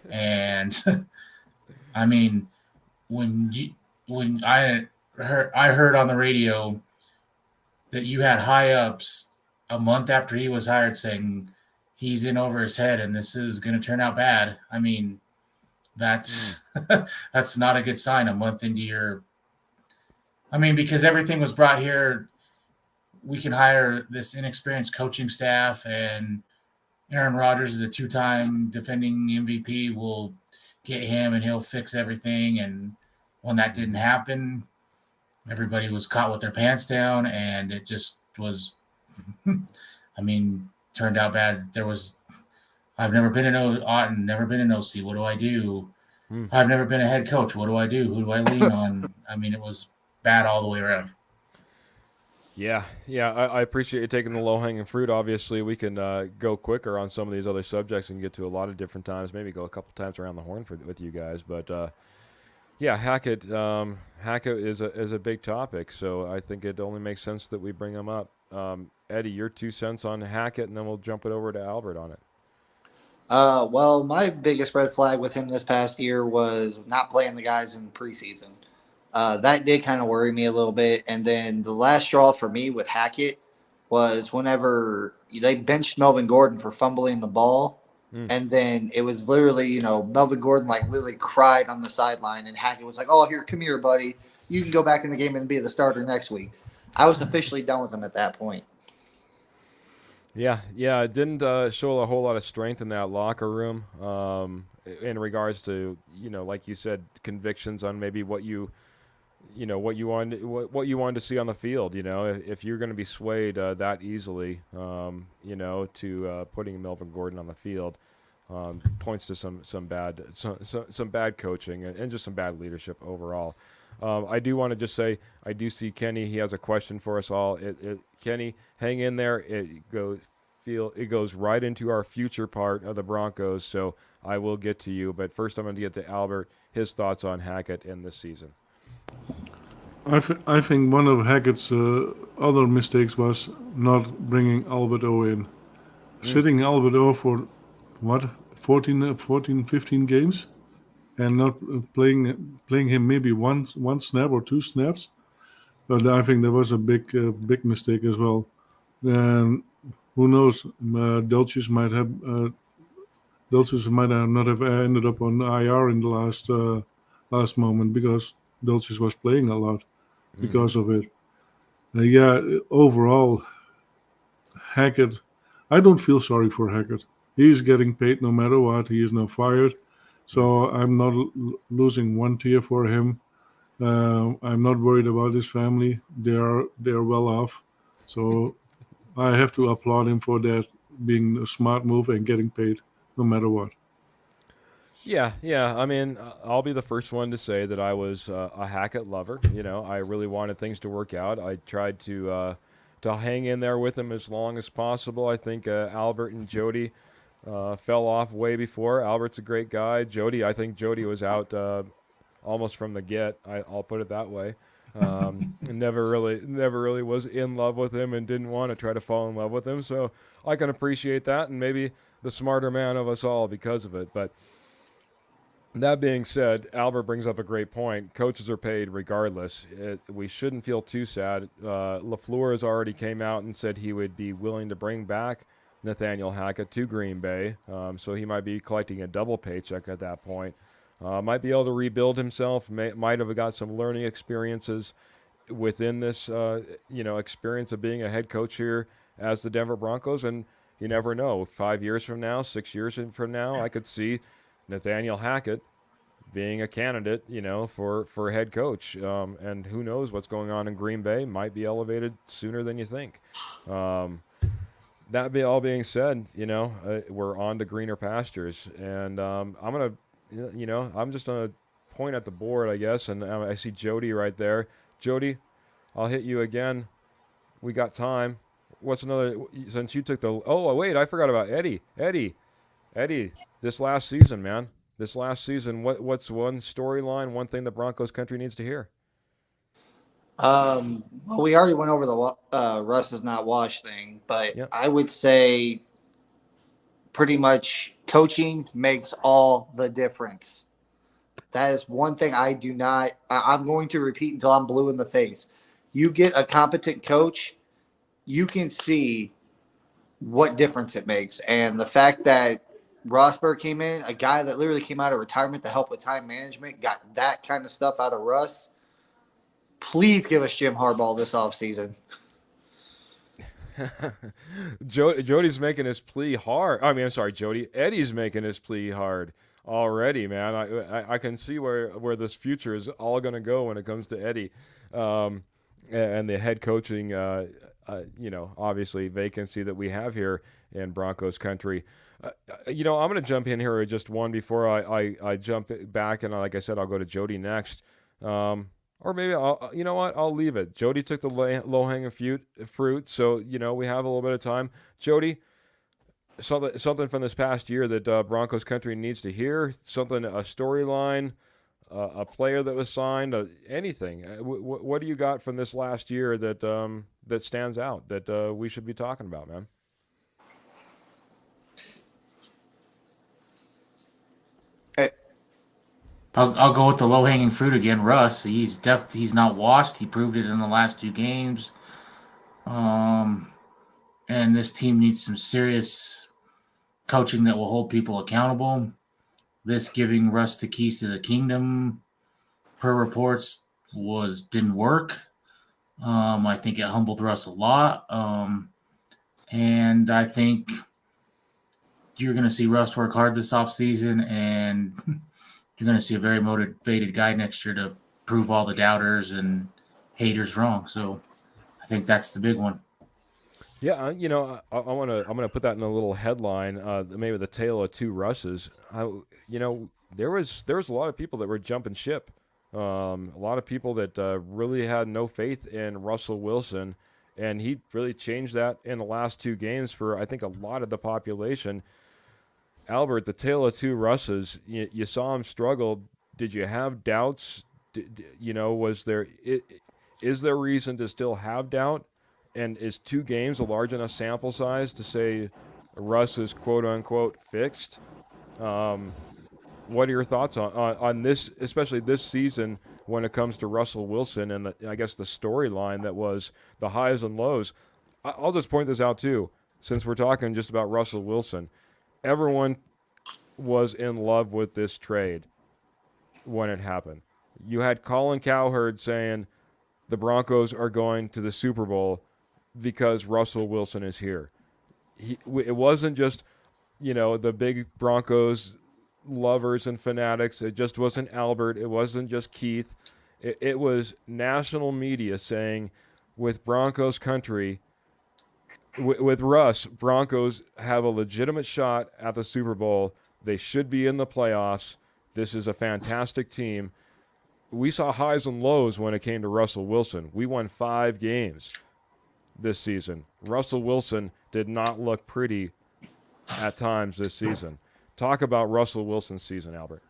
Speaker 5: And when I heard on the radio that you had high ups a month after he was hired saying he's in over his head and this is going to turn out bad. That's that's not a good sign a month into your. Because everything was brought here. We can hire this inexperienced coaching staff, and Aaron Rodgers is a 2-time defending MVP. We'll get him, and he'll fix everything. And when that didn't happen, everybody was caught with their pants down, and it just was. Turned out bad. I've never been never been an OC. What do I do? I've never been a head coach. What do I do? Who do I lean on? It was bad all the way around.
Speaker 3: Yeah, I appreciate you taking the low-hanging fruit. Obviously, we can go quicker on some of these other subjects and get to a lot of different times, maybe go a couple times around the horn with you guys. But, Hackett is a big topic, so I think it only makes sense that we bring him up. Eddie, your 2 cents on Hackett, and then we'll jump it over to Albert on it.
Speaker 4: Well, my biggest red flag with him this past year was not playing the guys in preseason. That did kind of worry me a little bit. And then the last straw for me with Hackett was whenever they benched Melvin Gordon for fumbling the ball. And then it was literally, Melvin Gordon literally cried on the sideline, and Hackett was like, "Oh, here, come here, buddy. You can go back in the game and be the starter next week." I was officially done with him at that point.
Speaker 3: Yeah, it didn't show a whole lot of strength in that locker room in regards to, like you said, convictions on maybe what you wanted to see on the field. If you're going to be swayed that easily, to putting Melvin Gordon on the field, points to some bad coaching and just some bad leadership overall. I do want to just say I do see Kenny. He has a question for us all. Kenny, hang in there. It goes right into our future part of the Broncos. So I will get to you, but first I'm going to get to Albert. His thoughts on Hackett in this season.
Speaker 6: I think one of Hackett's other mistakes was not bringing Albert O in. Sitting Albert O for 14, 15 games, and not playing him maybe one snap or 2 snaps. But I think there was a big mistake as well. And who knows? Dulcis might not have ended up on IR in the last moment because Dulcis was playing a lot because of it. Overall, Hackett, I don't feel sorry for Hackett. He's getting paid no matter what. He is now fired. So I'm not losing one tear for him. I'm not worried about his family. They're well off. So I have to applaud him for that being a smart move and getting paid no matter what.
Speaker 3: Yeah. I'll be the first one to say that I was a Hackett lover. I really wanted things to work out. I tried to hang in there with him as long as possible. I think Albert and Jody fell off way before. Albert's a great guy. Jody, I think Jody was out almost from the get. I'll put it that way. Never really was in love with him and didn't want to try to fall in love with him. So I can appreciate that, and maybe the smarter man of us all because of it. But that being said, Albert brings up a great point. Coaches are paid regardless. We shouldn't feel too sad. LaFleur has already came out and said he would be willing to bring back Nathaniel Hackett to Green Bay. So he might be collecting a double paycheck at that point. Might be able to rebuild himself. Might have got some learning experiences within this, experience of being a head coach here as the Denver Broncos. And you never know. 5 years from now, 6 years from now, I could see Nathaniel Hackett being a candidate, for head coach. And who knows what's going on in Green Bay? Might be elevated sooner than you think. That all being said, we're on to greener pastures. And I'm just going to point at the board, I guess. And I see Jody right there. Jody, I'll hit you again. We got time. What's another, since you took wait, I forgot about Eddie. Eddie, this last season, man. What's one storyline, one thing the Broncos country needs to hear?
Speaker 4: Well, we already went over the Russ is not washed thing, but
Speaker 3: Yep.
Speaker 4: I would say pretty much coaching makes all the difference. That is one thing I'm going to repeat until I'm blue in the face. You get a competent coach, you can see what difference it makes. And the fact that Rosberg came in, a guy that literally came out of retirement to help with time management, got that kind of stuff out of Russ. Please give us Jim Harbaugh this offseason.
Speaker 3: Jody's making his plea hard. I'm sorry, Jody. Eddie's making his plea hard already, man. I can see where this future is all going to go when it comes to Eddie, and the head coaching, obviously vacancy that we have here in Broncos country. I'm going to jump in here with just one before I jump back, and like I said, I'll go to Jody next. Or maybe I'll leave it. Jody took the low-hanging fruit, so we have a little bit of time. Jody, something from this past year that Broncos country needs to hear. Something, a storyline, a player that was signed, anything. What do you got from this last year that stands out that we should be talking about, man?
Speaker 5: I'll go with the low-hanging fruit again. Russ, he's not washed. He proved it in the last 2 games. And this team needs some serious coaching that will hold people accountable. This giving Russ the keys to the kingdom, per reports, didn't work. I think it humbled Russ a lot. And I think you're going to see Russ work hard this offseason, and you're going to see a very motivated guy next year to prove all the doubters and haters wrong. So I think that's the big one.
Speaker 3: Yeah, I'm gonna put that in a little headline, maybe the tale of 2 Russes. There was a lot of people that were jumping ship. A lot of people that really had no faith in Russell Wilson, and he really changed that in the last 2 games for, I think, a lot of the population. Albert, the tale of 2 Russes, you saw him struggle. Did you have doubts? Is there reason to still have doubt? And is 2 games a large enough sample size to say Russ is quote-unquote fixed? What are your thoughts on this, especially this season when it comes to Russell Wilson and I guess the storyline that was the highs and lows? I'll just point this out too, since we're talking just about Russell Wilson. Everyone was in love with this trade when it happened. You had Colin Cowherd saying the Broncos are going to the Super Bowl because Russell Wilson is here. It wasn't just, the big Broncos lovers and fanatics. It just wasn't Albert. It wasn't just Keith. It was national media saying, with Broncos country, with Russ, Broncos have a legitimate shot at the Super Bowl. They should be in the playoffs. This is a fantastic team. We saw highs and lows when it came to Russell Wilson. We won 5 games this season. Russell Wilson did not look pretty at times this season. Talk about Russell Wilson's season, Albert.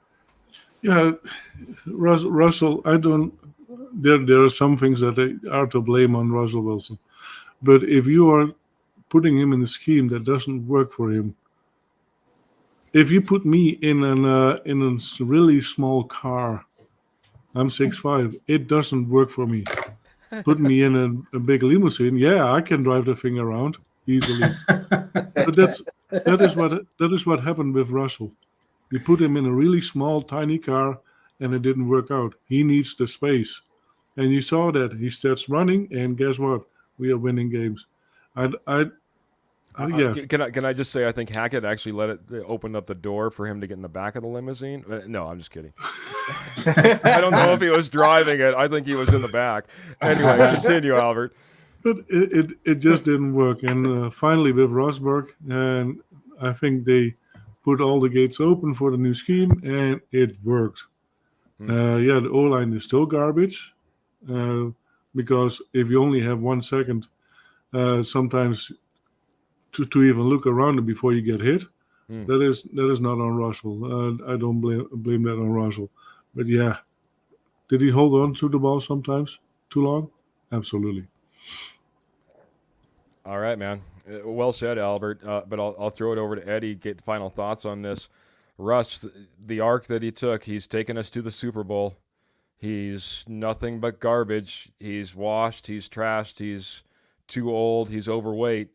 Speaker 6: Yeah, Russell. I don't. There are some things that are to blame on Russell Wilson, but if you are putting him in a scheme that doesn't work for him, if you put me in a really small car, I'm 6'5", it doesn't work for me. Put me in a big limousine, yeah, I can drive the thing around easily. But that is what happened with Russell. You put him in a really small, tiny car, and it didn't work out. He needs the space, and you saw that he starts running, and guess what? We are winning games. Yeah.
Speaker 3: Can I just say I think Hackett actually opened up the door for him to get in the back of the limousine? No, I'm just kidding. I don't know if he was driving it. I think he was in the back. Anyway, continue, Albert.
Speaker 6: But it just didn't work. And finally with Rosberg, and I think they put all the gates open for the new scheme, and it worked. Yeah, the O-line is still garbage because if you only have 1 second, sometimes to even look around it before you get hit, that is not on Russell. I don't blame that on Russell. But yeah, did he hold on to the ball sometimes too long? Absolutely.
Speaker 3: All right, man. Well said, Albert. But I'll throw it over to Eddie. Get final thoughts on this. Russ, the arc that he took, he's taken us to the Super Bowl. He's nothing but garbage. He's washed. He's trashed. He's too old. He's overweight.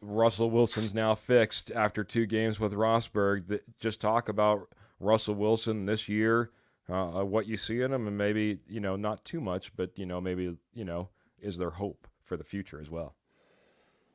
Speaker 3: Russell Wilson's now fixed after 2 games with Rosberg. Just talk about Russell Wilson this year, what you see in him, and maybe, not too much, but, maybe, is there hope for the future as well?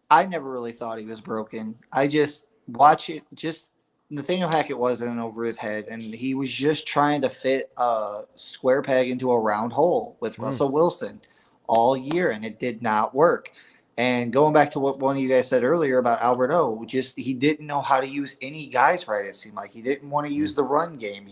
Speaker 4: I never really thought he was broken. I just watch it. Just Nathaniel Hackett wasn't in over his head, and he was just trying to fit a square peg into a round hole with Russell Wilson all year, and it did not work. And going back to what one of you guys said earlier about Albert O, he didn't know how to use any guys right. It seemed like he didn't want to use the run game.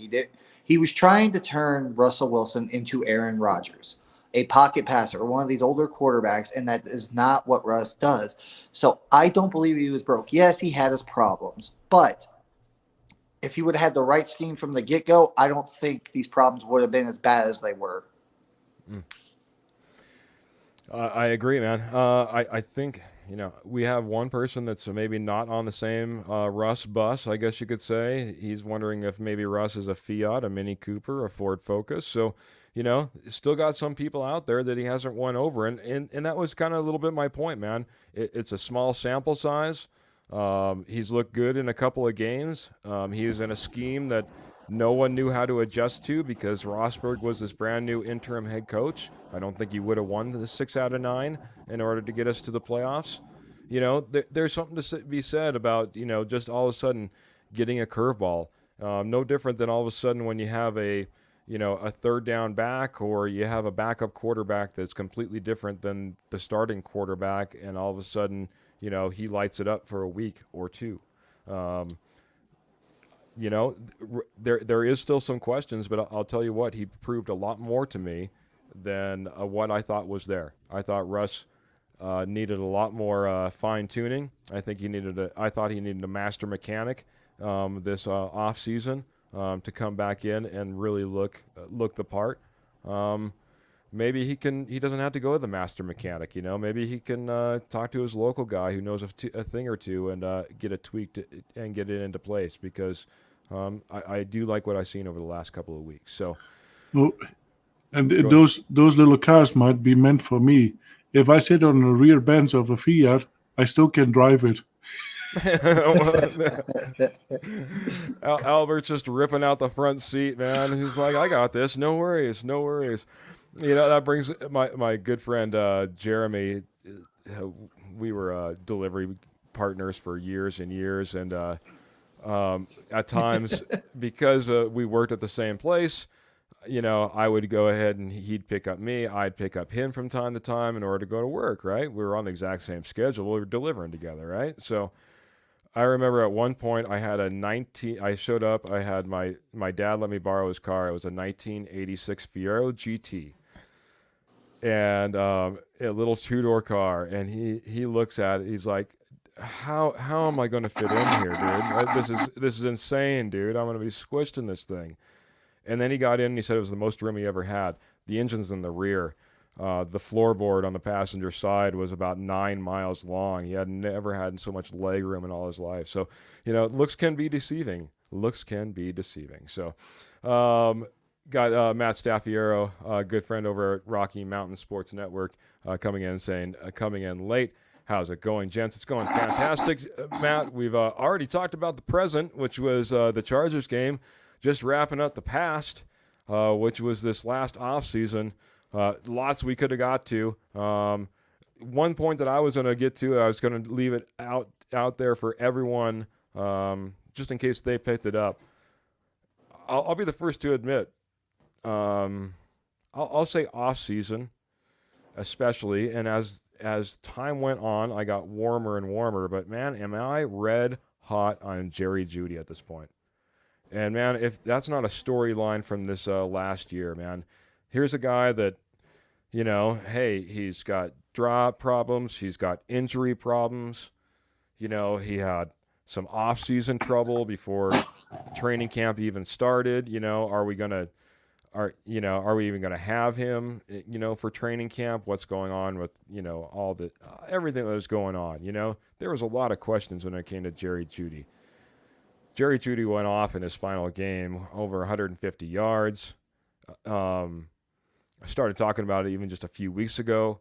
Speaker 4: He was trying to turn Russell Wilson into Aaron Rodgers, a pocket passer, or one of these older quarterbacks, and that is not what Russ does. So I don't believe he was broke. Yes, he had his problems, but if he would have had the right scheme from the get-go, I don't think these problems would have been as bad as they were.
Speaker 3: I agree, man. I think, we have one person that's maybe not on the same Russ bus, I guess you could say. He's wondering if maybe Russ is a Fiat, a Mini Cooper, a Ford Focus. So, still got some people out there that he hasn't won over. And that was kind of a little bit my point, man. It's a small sample size. He's looked good in a couple of games. He was in a scheme that no one knew how to adjust to because Rosberg was this brand new interim head coach. I don't think he would have won the 6 out of 9 in order to get us to the playoffs. There's something to be said about, just all of a sudden getting a curveball. No different than all of a sudden when you have a third down back, or you have a backup quarterback that's completely different than the starting quarterback, and all of a sudden, he lights it up for a week or two. There is still some questions, but I'll tell you what, he proved a lot more to me than what I thought was there. I thought Russ needed a lot more fine-tuning. I thought he needed a master mechanic this off season to come back in and really look the part. Maybe he doesn't have to go to the master mechanic. Maybe he can talk to his local guy who knows a thing or two and get it tweaked and get it into place, because I do like what I've seen over the last couple of weeks. So,
Speaker 6: well, and those little cars might be meant for me. If I sit on the rear bench of a Fiat, I still can drive it.
Speaker 3: Albert's just ripping out the front seat, man. He's like, I got this. No worries. That brings my good friend Jeremy. We were delivery partners for years and years, and at times, because we worked at the same place, I would go ahead and he'd pick up me. I'd pick up him from time to time in order to go to work, right? We were on the exact same schedule. We were delivering together, right? So I remember at one point I showed up, I had my dad let me borrow his car. It was a 1986 Fiero GT. And a little two-door car, and he looks at it. He's like, how am I going to fit in here, dude? This is insane, dude. I'm going to be squished in this thing. And then he got in and he said it was the most room he ever had. The engine's in the rear. The floorboard on the passenger side was about 9 miles long. He had never had so much leg room in all his life. So, looks can be deceiving. Looks can be deceiving. So, got Matt Staffiero, a good friend over at Rocky Mountain Sports Network, coming in saying, coming in late. How's it going, gents? It's going fantastic. Matt, we've already talked about the present, which was the Chargers game. Just wrapping up the past, which was this last offseason. Lots we could have got to. One point that I was going to get to, I was going to leave it out there for everyone, just in case they picked it up. I'll be the first to admit, I'll say off season, especially, and as time went on, I got warmer and warmer. But man, am I red hot on Jerry Jeudy at this point? And man, if that's not a storyline from this last year, man, here's a guy that, hey, he's got drop problems, he's got injury problems. He had some off-season trouble before training camp even started. Are we even gonna have him, for training camp? What's going on with, all the everything that was going on? There was a lot of questions when it came to Jerry Jeudy. Jerry Jeudy went off in his final game, over 150 yards. I started talking about it even just a few weeks ago.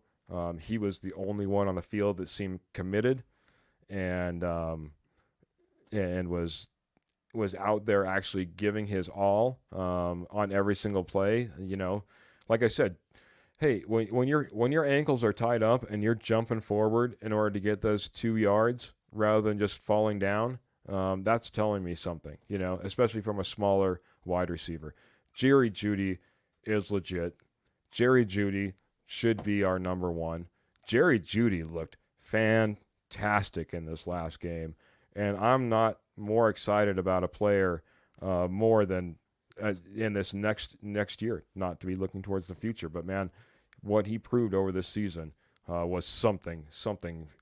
Speaker 3: He was the only one on the field that seemed committed, and was out there actually giving his all on every single play. Like I said, hey, when your ankles are tied up and you're jumping forward in order to get those 2 yards rather than just falling down. That's telling me something, especially from a smaller wide receiver. Jerry Jeudy is legit. Jerry Jeudy should be our number one. Jerry Jeudy looked fantastic in this last game, and I'm not more excited about a player more than in this next year. Not to be looking towards the future, but man, what he proved over this season was something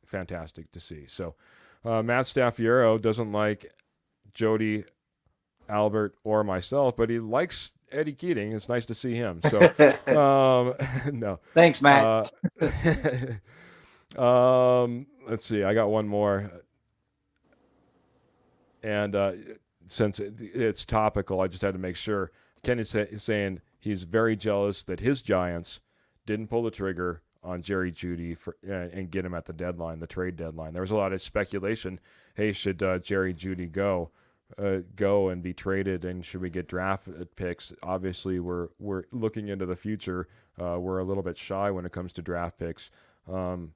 Speaker 3: fantastic to see. So. Matt Staffiero doesn't like Jody, Albert, or myself, but he likes Eddie Keating. It's nice to see him. So, no.
Speaker 4: Thanks, Matt.
Speaker 3: Let's see. I got one more. And since it's topical, I just had to make sure. Ken is saying he's very jealous that his Giants didn't pull the trigger on Jerry Jeudy and get him at the deadline, the trade deadline. There was a lot of speculation. Hey, should Jerry Jeudy go and be traded, and should we get draft picks? Obviously, we're looking into the future. We're a little bit shy when it comes to draft picks, and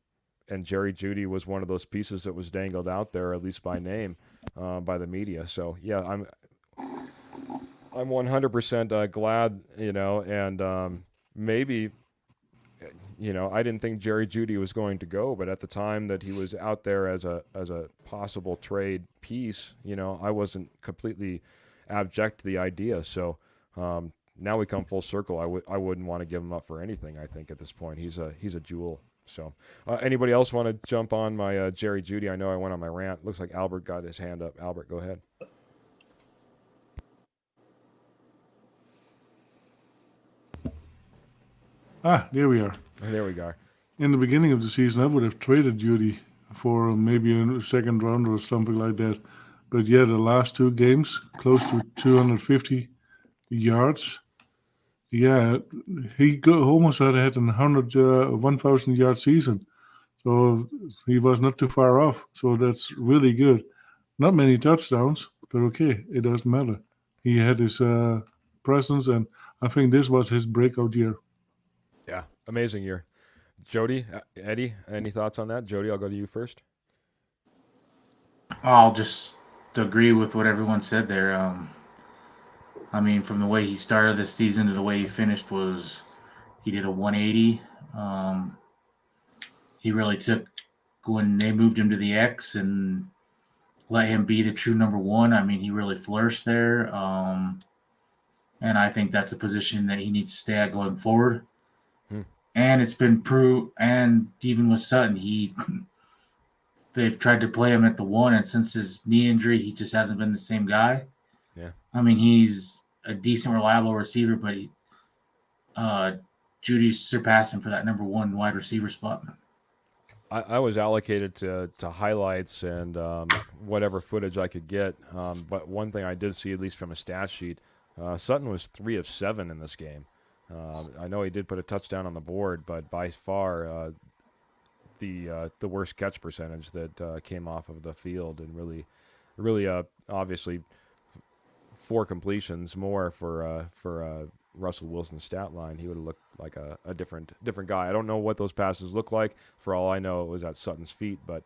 Speaker 3: Jerry Jeudy was one of those pieces that was dangled out there, at least by name, by the media. So yeah, I'm 100% glad, and maybe. I didn't think Jerry Jeudy was going to go, but at the time that he was out there as a possible trade piece, I wasn't completely abject to the idea. So now we come full circle. I wouldn't want to give him up for anything. I think at this point he's a jewel. So anybody else want to jump on my Jerry Jeudy? I know I went on my rant. Looks like Albert got his hand up. Albert, go ahead.
Speaker 6: There we are.
Speaker 3: There we go.
Speaker 6: In the beginning of the season, I would have traded Jeudy for maybe a second round or something like that. But yeah, the last 2 games, close to 250 yards. Yeah, he almost had a 1,000 yard season. So he was not too far off. So that's really good. Not many touchdowns, but okay, it doesn't matter. He had his presence, and I think this was his breakout year.
Speaker 3: Yeah, amazing year. Jody, Eddie, any thoughts on that? Jody, I'll go to you first.
Speaker 5: I'll just agree with what everyone said there. From the way he started this season to the way he finished he did a 180. He really took when they moved him to the X and let him be the true number one. He really flourished there. And I think that's a position that he needs to stay at going forward. And it's been proved, and even with Sutton, he they've tried to play him at the 1, and since his knee injury, he just hasn't been the same guy.
Speaker 3: Yeah.
Speaker 5: I mean, he's a decent, reliable receiver, but Judy's surpassed him for that number 1 wide receiver spot.
Speaker 3: I was allocated to highlights and whatever footage I could get. But one thing I did see, at least from a stat sheet, Sutton was 3 of 7 in this game. I know he did put a touchdown on the board, but by far the worst catch percentage that came off of the field, and really obviously 4 completions more for Russell Wilson's stat line. He would have looked like a different guy. I don't know what those passes look like. For all I know, it was at Sutton's feet, but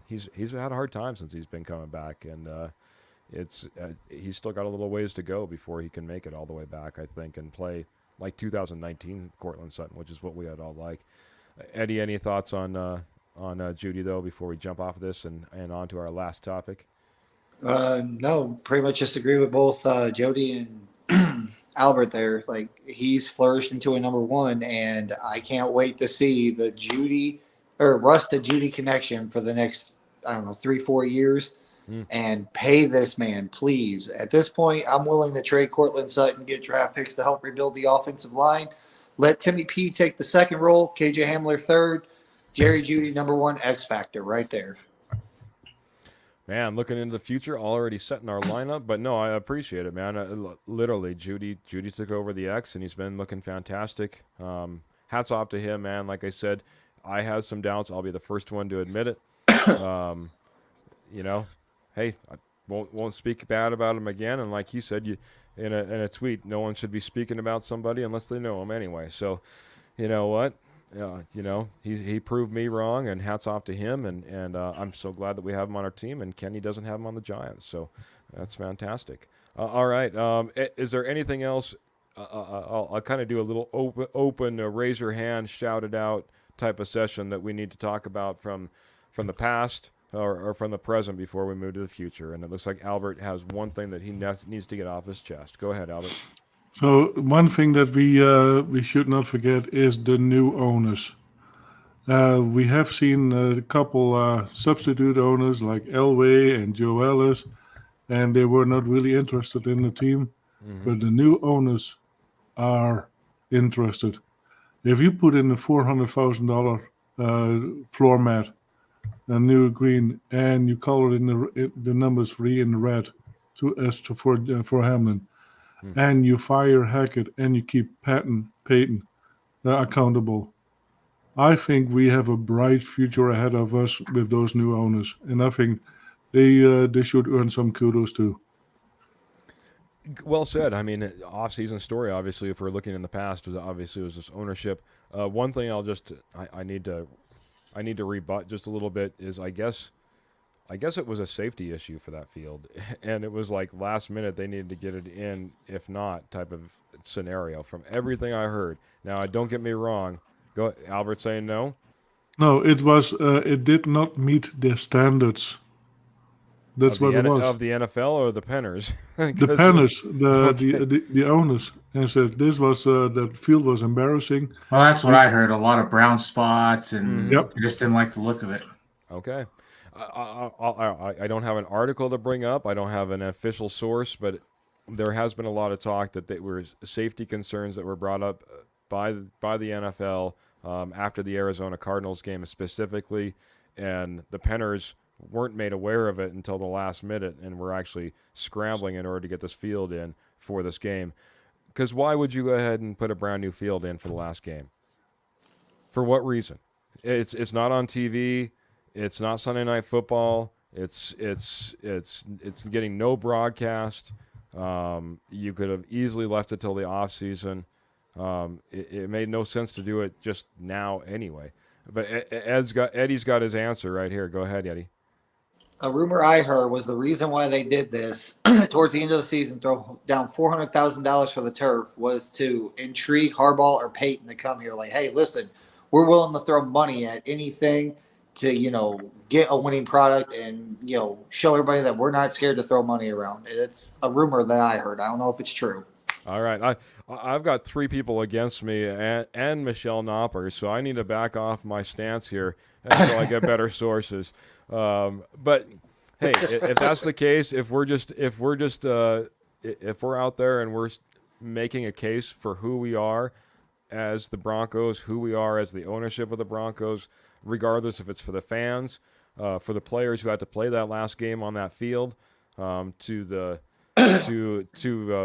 Speaker 3: he's had a hard time since he's been coming back, and he's still got a little ways to go before he can make it all the way back, I think, and play like 2019 Cortland Sutton, which is what we had all like. Eddie, any thoughts on Judy though before we jump off of this and on to our last topic?
Speaker 4: No, pretty much just agree with both Jody and Albert there. Like, he's flourished into a number 1, and I can't wait to see the Russ to Judy connection for the next, 3-4 years, and pay this man, please. At this point, I'm willing to trade Cortland Sutton, get draft picks to help rebuild the offensive line. Let Timmy P take the second role, KJ Hamler third, Jerry Judy number 1 X factor right there.
Speaker 3: Man, looking into the future, already setting our lineup, but no, I appreciate it, man. Literally, Judy took over the X, and he's been looking fantastic. Hats off to him, man. Like I said, I had some doubts. I'll be the first one to admit it. Hey, I won't speak bad about him again. And like he said, in a tweet, no one should be speaking about somebody unless they know him anyway. So, you know what? He proved me wrong, and hats off to him, and I'm so glad that we have him on our team, and Kenny doesn't have him on the Giants, so that's fantastic. All right, is there anything else? I'll kind of do a little open raise your hand, shout it out type of session that we need to talk about from the past or from the present before we move to the future, and it looks like Albert has one thing that he needs to get off his chest. Go ahead, Albert.
Speaker 6: So one thing that we should not forget is the new owners. We have seen a couple substitute owners like Elway and Joe Ellis, and they were not really interested in the team. But the new owners are interested. If you put in a $400,000 floor mat, a new green, and you color in the numbers 3 in red for Hamlin, and you fire Hackett and you keep Peyton accountable, I think we have a bright future ahead of us with those new owners, and I think they should earn some kudos too.
Speaker 3: Well said. I mean, off-season story, obviously, if we're looking in the past, was this ownership. One thing I need to rebut just a little bit is I guess it was a safety issue for that field, and it was like last minute they needed to get it in, if not, type of scenario from everything I heard. Now, don't get me wrong. Go, Albert saying no?
Speaker 6: No, it was. It did not meet the standards. That's what it was.
Speaker 3: Of the NFL or the Penners?
Speaker 6: The Penners, the owners, and said this was the field was embarrassing.
Speaker 5: Well, that's what I heard. A lot of brown spots, and I just didn't like the look of it.
Speaker 3: Okay. I don't have an article to bring up. I don't have an official source, but there has been a lot of talk that there were safety concerns that were brought up by the NFL after the Arizona Cardinals game specifically, and the Penners weren't made aware of it until the last minute and were actually scrambling in order to get this field in for this game. Because why would you go ahead and put a brand new field in for the last game? For what reason? It's not on TV. It's not Sunday Night Football. It's getting no broadcast. You could have easily left it till the off season. It made no sense to do it just now anyway. But Eddie's got his answer right here. Go ahead, Eddie.
Speaker 4: A rumor I heard was the reason why they did this towards the end of the season, throw down $400,000 for the turf, was to intrigue Harbaugh or Peyton to come here. Like, hey, listen, we're willing to throw money at anything to, get a winning product and, show everybody that we're not scared to throw money around. It's a rumor that I heard. I don't know if it's true.
Speaker 3: All right. I've got three people against me and Michelle Knopper, so I need to back off my stance here until I get better sources. But hey, if that's the case, if we're out there and we're making a case for who we are as the Broncos, who we are as the ownership of the Broncos, regardless if it's for the fans, for the players who had to play that last game on that field, to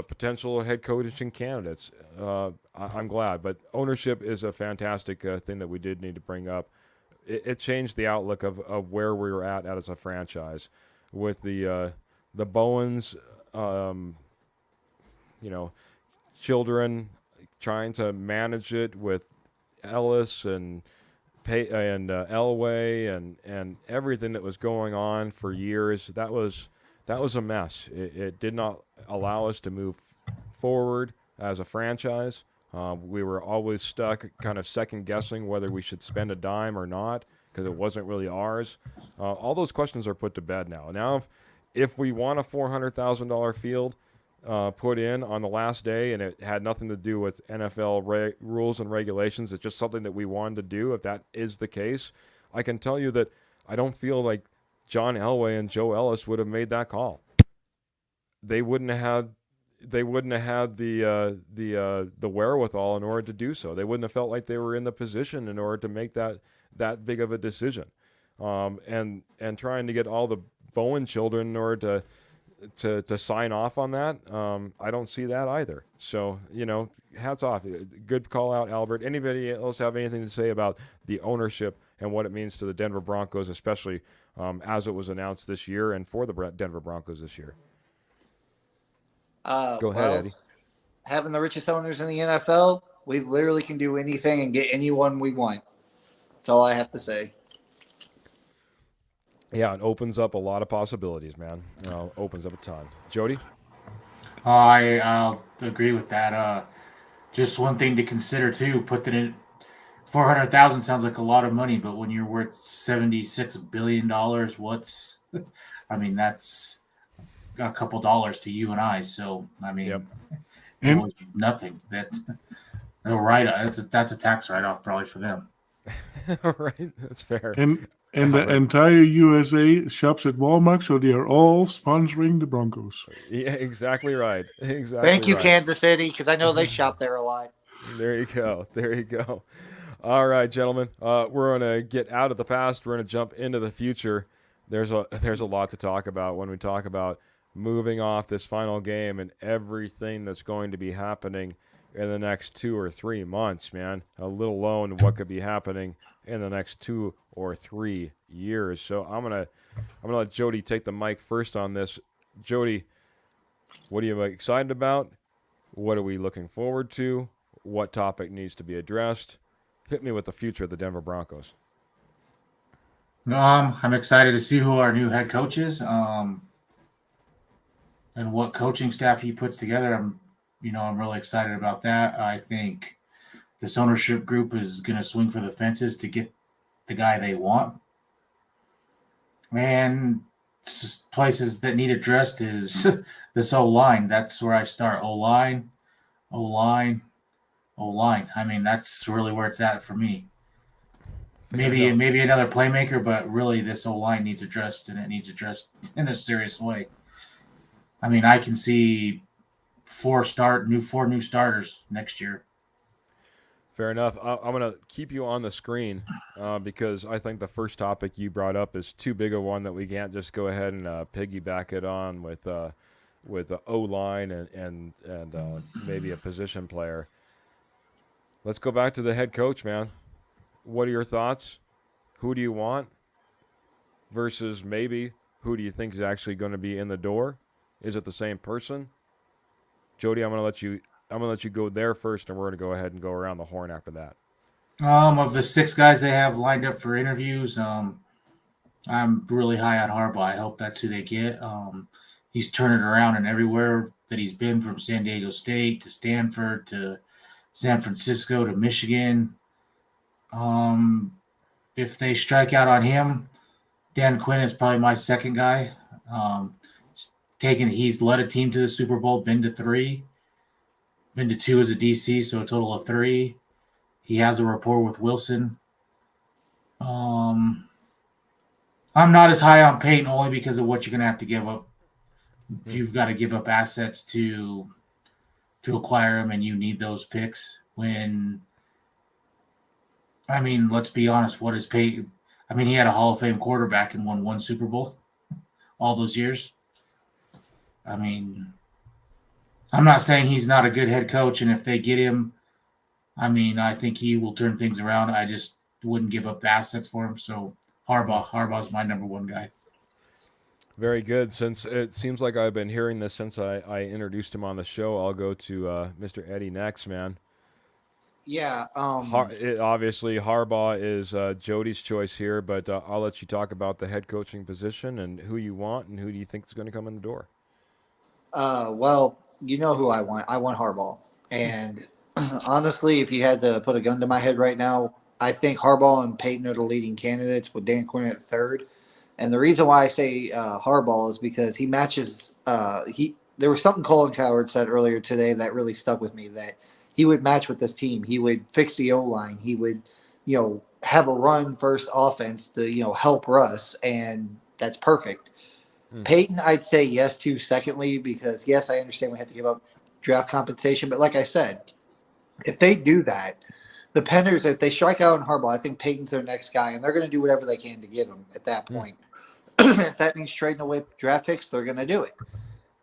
Speaker 3: potential head coaching candidates. I'm glad, but ownership is a fantastic thing that we did need to bring up. It changed the outlook of where we were at as a franchise, with the Bowens, children trying to manage it with Ellis and Elway and everything that was going on for years. That was a mess. It did not allow us to move forward as a franchise. We were always stuck kind of second guessing whether we should spend a dime or not because it wasn't really ours. All those questions are put to bed now. Now, if we want a $400,000 field put in on the last day and it had nothing to do with NFL rules and regulations, it's just something that we wanted to do, if that is the case, I can tell you that I don't feel like John Elway and Joe Ellis would have made that call. They wouldn't have had the wherewithal in order to do so. They wouldn't have felt like they were in the position in order to make that big of a decision. And trying to get all the Bowen children in order to sign off on that, I don't see that either. So, hats off. Good call out, Albert. Anybody else have anything to say about the ownership and what it means to the Denver Broncos, especially as it was announced this year and for the Denver Broncos this year? Go ahead, Eddie.
Speaker 4: Having the richest owners in the NFL, we literally can do anything and get anyone we want. That's all I have to say.
Speaker 3: Yeah, it opens up a lot of possibilities, man. Opens up a ton. Jody?
Speaker 5: I'll agree with that. Just one thing to consider too, put that in. $400,000 sounds like a lot of money, but when you're worth $76 billion, that's a couple dollars to you and I. So,
Speaker 3: Yep.
Speaker 5: It was nothing. That's a tax write-off probably for them.
Speaker 3: Right, that's fair.
Speaker 6: And the entire USA shops at Walmart, so they are all sponsoring the Broncos.
Speaker 3: Yeah, exactly right. Exactly.
Speaker 4: Thank you,
Speaker 3: right.
Speaker 4: Kansas City, because I know they shop there a lot.
Speaker 3: There you go. All right, gentlemen. We're gonna get out of the past. We're gonna jump into the future. There's a lot to talk about when we talk about moving off this final game and everything that's going to be happening in the next 2 or 3 months, man. Let alone what could be happening in the next 2 or 3 years. So I'm gonna let Jody take the mic first on this. Jody, what are you excited about? What are we looking forward to? What topic needs to be addressed? Hit me with the future of the Denver Broncos.
Speaker 5: I'm excited to see who our new head coach is, and what coaching staff he puts together. I'm really excited about that. I think this ownership group is going to swing for the fences to get the guy they want. And places that need addressed is this O-line. That's where I start. O-line. That's really where it's at for me. Maybe another playmaker, but really this O-line needs addressed, and it needs addressed in a serious way. I can see 4 new starters next year.
Speaker 3: Fair enough. I'm going to keep you on the screen because I think the first topic you brought up is too big a one that we can't just go ahead and piggyback it on with the O-line and maybe a position player. Let's go back to the head coach, man. What are your thoughts? Who do you want? Versus maybe who do you think is actually going to be in the door? Is it the same person? Jody, I'm going to let you go there first, and we're going to go ahead and go around the horn after that.
Speaker 5: Of the 6 guys they have lined up for interviews, I'm really high on Harbaugh. I hope that's who they get. He's turned it around in everywhere that he's been, from San Diego State to Stanford to San Francisco to Michigan. If they strike out on him, Dan Quinn is probably my second guy. He's led a team to the Super Bowl, been to 3. Been to 2 as a DC, so a total of 3. He has a rapport with Wilson. I'm not as high on Peyton only because of what you're going to have to give up. You've got to give up assets to acquire him, and you need those picks. Let's be honest. What is Peyton? He had a Hall of Fame quarterback and won 1 Super Bowl all those years. I'm not saying he's not a good head coach, and if they get him, I think he will turn things around. I just wouldn't give up the assets for him. So Harbaugh's my number 1 guy.
Speaker 3: Very good. Since it seems like I've been hearing this since I introduced him on the show, I'll go to Mr. Eddie next, man.
Speaker 4: Yeah.
Speaker 3: Obviously, Harbaugh is Jody's choice here, but I'll let you talk about the head coaching position and who you want and who do you think is going to come in the door.
Speaker 4: Well, you know who I want. I want Harbaugh. And honestly, if you had to put a gun to my head right now, I think Harbaugh and Peyton are the leading candidates with Dan Quinn at 3rd. And the reason why I say Harbaugh is because he matches there was something Colin Cowherd said earlier today that really stuck with me, that he would match with this team. He would fix the O-line. He would, have a run first offense to, help Russ, and that's perfect. Peyton, I'd say yes to secondly, because yes, I understand we have to give up draft compensation, but like I said, if they do that, the Panthers, if they strike out on Harbaugh, I think Peyton's their next guy, and they're going to do whatever they can to get him at that point. If that means trading away draft picks, they're going to do it.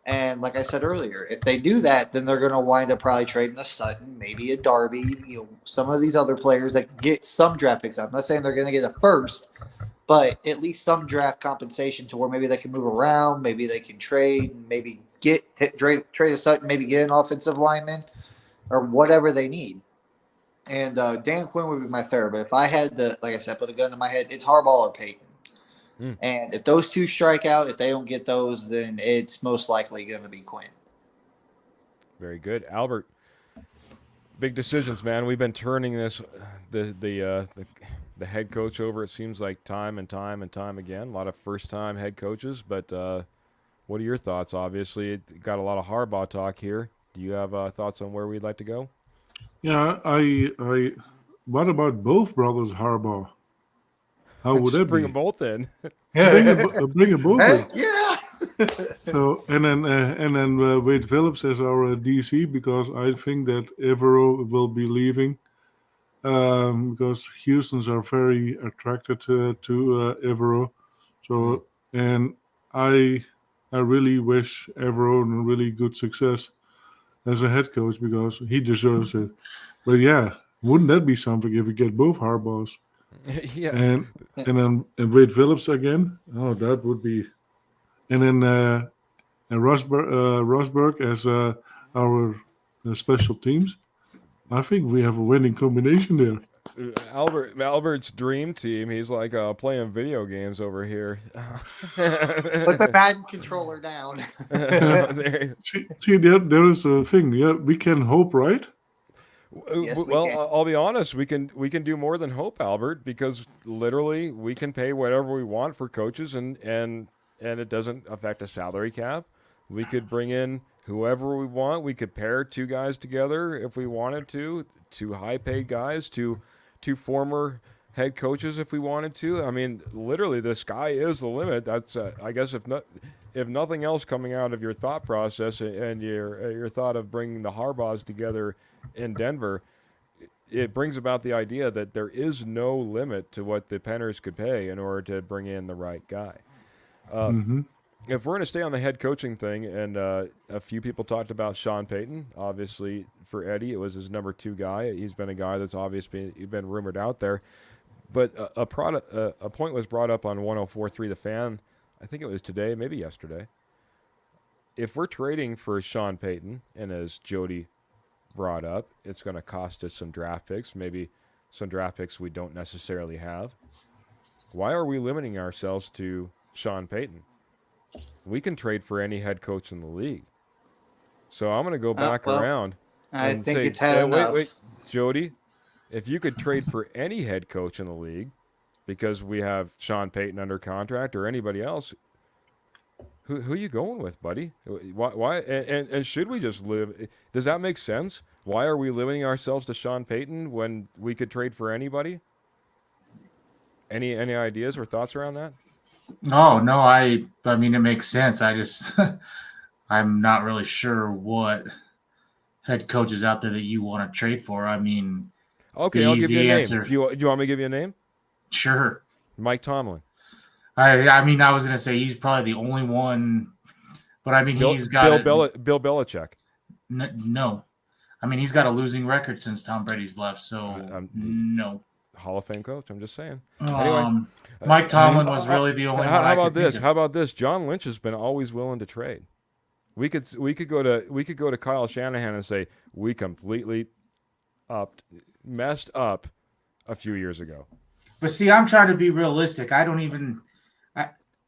Speaker 4: And like I said earlier, if they do that, then they're going to wind up probably trading a Sutton, maybe a Darby, some of these other players that get some draft picks. I'm not saying they're going to get a first, but at least some draft compensation to where maybe they can move around, maybe they can trade, maybe trade a Sutton, maybe get an offensive lineman or whatever they need. And Dan Quinn would be my 3rd. But if I had to, like I said, put a gun to my head, it's Harbaugh or Peyton. And if those 2 strike out, if they don't get those, then it's most likely going to be Quinn.
Speaker 3: Very good. Albert, big decisions, man. We've been turning the head coach over, it seems like, time and time again. A lot of first-time head coaches. But what are your thoughts? Obviously, it got a lot of Harbaugh talk here. Do you have thoughts on where we'd like to go?
Speaker 6: Yeah, I. What about both brothers Harbaugh? How would that
Speaker 3: bring
Speaker 6: be?
Speaker 3: them both in?
Speaker 6: Bring them both in.
Speaker 4: Yeah.
Speaker 6: So and then Wade Phillips as our DC, because I think that Evero will be leaving because Houston's are very attracted to Evero. So and I really wish Evero really good success as a head coach because he deserves it. But yeah, wouldn't that be something if we get both Harbaughs?
Speaker 3: Yeah.
Speaker 6: And then Wade Phillips again. Oh, that would be. And then Rosberg as our special teams. I think we have a winning combination there.
Speaker 3: Albert's dream team. He's like playing video games over here.
Speaker 4: Put the Madden controller down.
Speaker 6: See, there is a thing. Yeah, we can hope, right?
Speaker 4: Yes, we
Speaker 3: well,
Speaker 4: can.
Speaker 3: I'll be honest. We can do more than hope, Albert, because literally we can pay whatever we want for coaches, and it doesn't affect a salary cap. We could bring in whoever we want. We could pair 2 guys together if we wanted to, 2 high-paid guys, to former head coaches if we wanted to. I mean, literally, the sky is the limit. That's I guess if nothing else coming out of your thought process and your thought of bringing the Harbaughs together in Denver, it brings about the idea that there is no limit to what the Penners could pay in order to bring in the right guy. If we're going to stay on the head coaching thing, and a few people talked about Sean Payton, obviously for Eddie, it was his number 2 guy. He's been a guy that's obviously been rumored out there. But a point was brought up on 104.3 The Fan, I think it was today, maybe yesterday. If we're trading for Sean Payton, and as Jody brought up, it's going to cost us some draft picks, maybe some draft picks we don't necessarily have. Why are we limiting ourselves to Sean Payton? We can trade for any head coach in the league. So I'm going to go back around.
Speaker 4: I
Speaker 3: and
Speaker 4: think
Speaker 3: say,
Speaker 4: it's had enough.
Speaker 3: Wait, Jody, if you could trade for any head coach in the league, because we have Sean Payton under contract or anybody else, Who are you going with, buddy? Why and should we just live? Does that make sense? Why are we limiting ourselves to Sean Payton when we could trade for anybody? Any ideas or thoughts around that?
Speaker 5: No. I mean, it makes sense. I just I'm not really sure what head coaches out there that you want to trade for. I mean,
Speaker 3: Okay,
Speaker 5: the
Speaker 3: I'll give you a
Speaker 5: easy
Speaker 3: name.
Speaker 5: answer.
Speaker 3: Do you want me to give you a name?
Speaker 5: Sure.
Speaker 3: Mike Tomlin.
Speaker 5: I mean, I was gonna say he's probably the only one, but I mean, he's got
Speaker 3: Bill Belichick.
Speaker 5: No. I mean, he's got a losing record since Tom Brady's left, so no.
Speaker 3: Hall of Fame coach. I'm just saying. Anyway,
Speaker 5: Mike Tomlin was really the only one.
Speaker 3: How about this? How about this? John Lynch has been always willing to trade. We could go to Kyle Shanahan and say we completely messed up a few years ago.
Speaker 5: But see, I'm trying to be realistic. I don't even.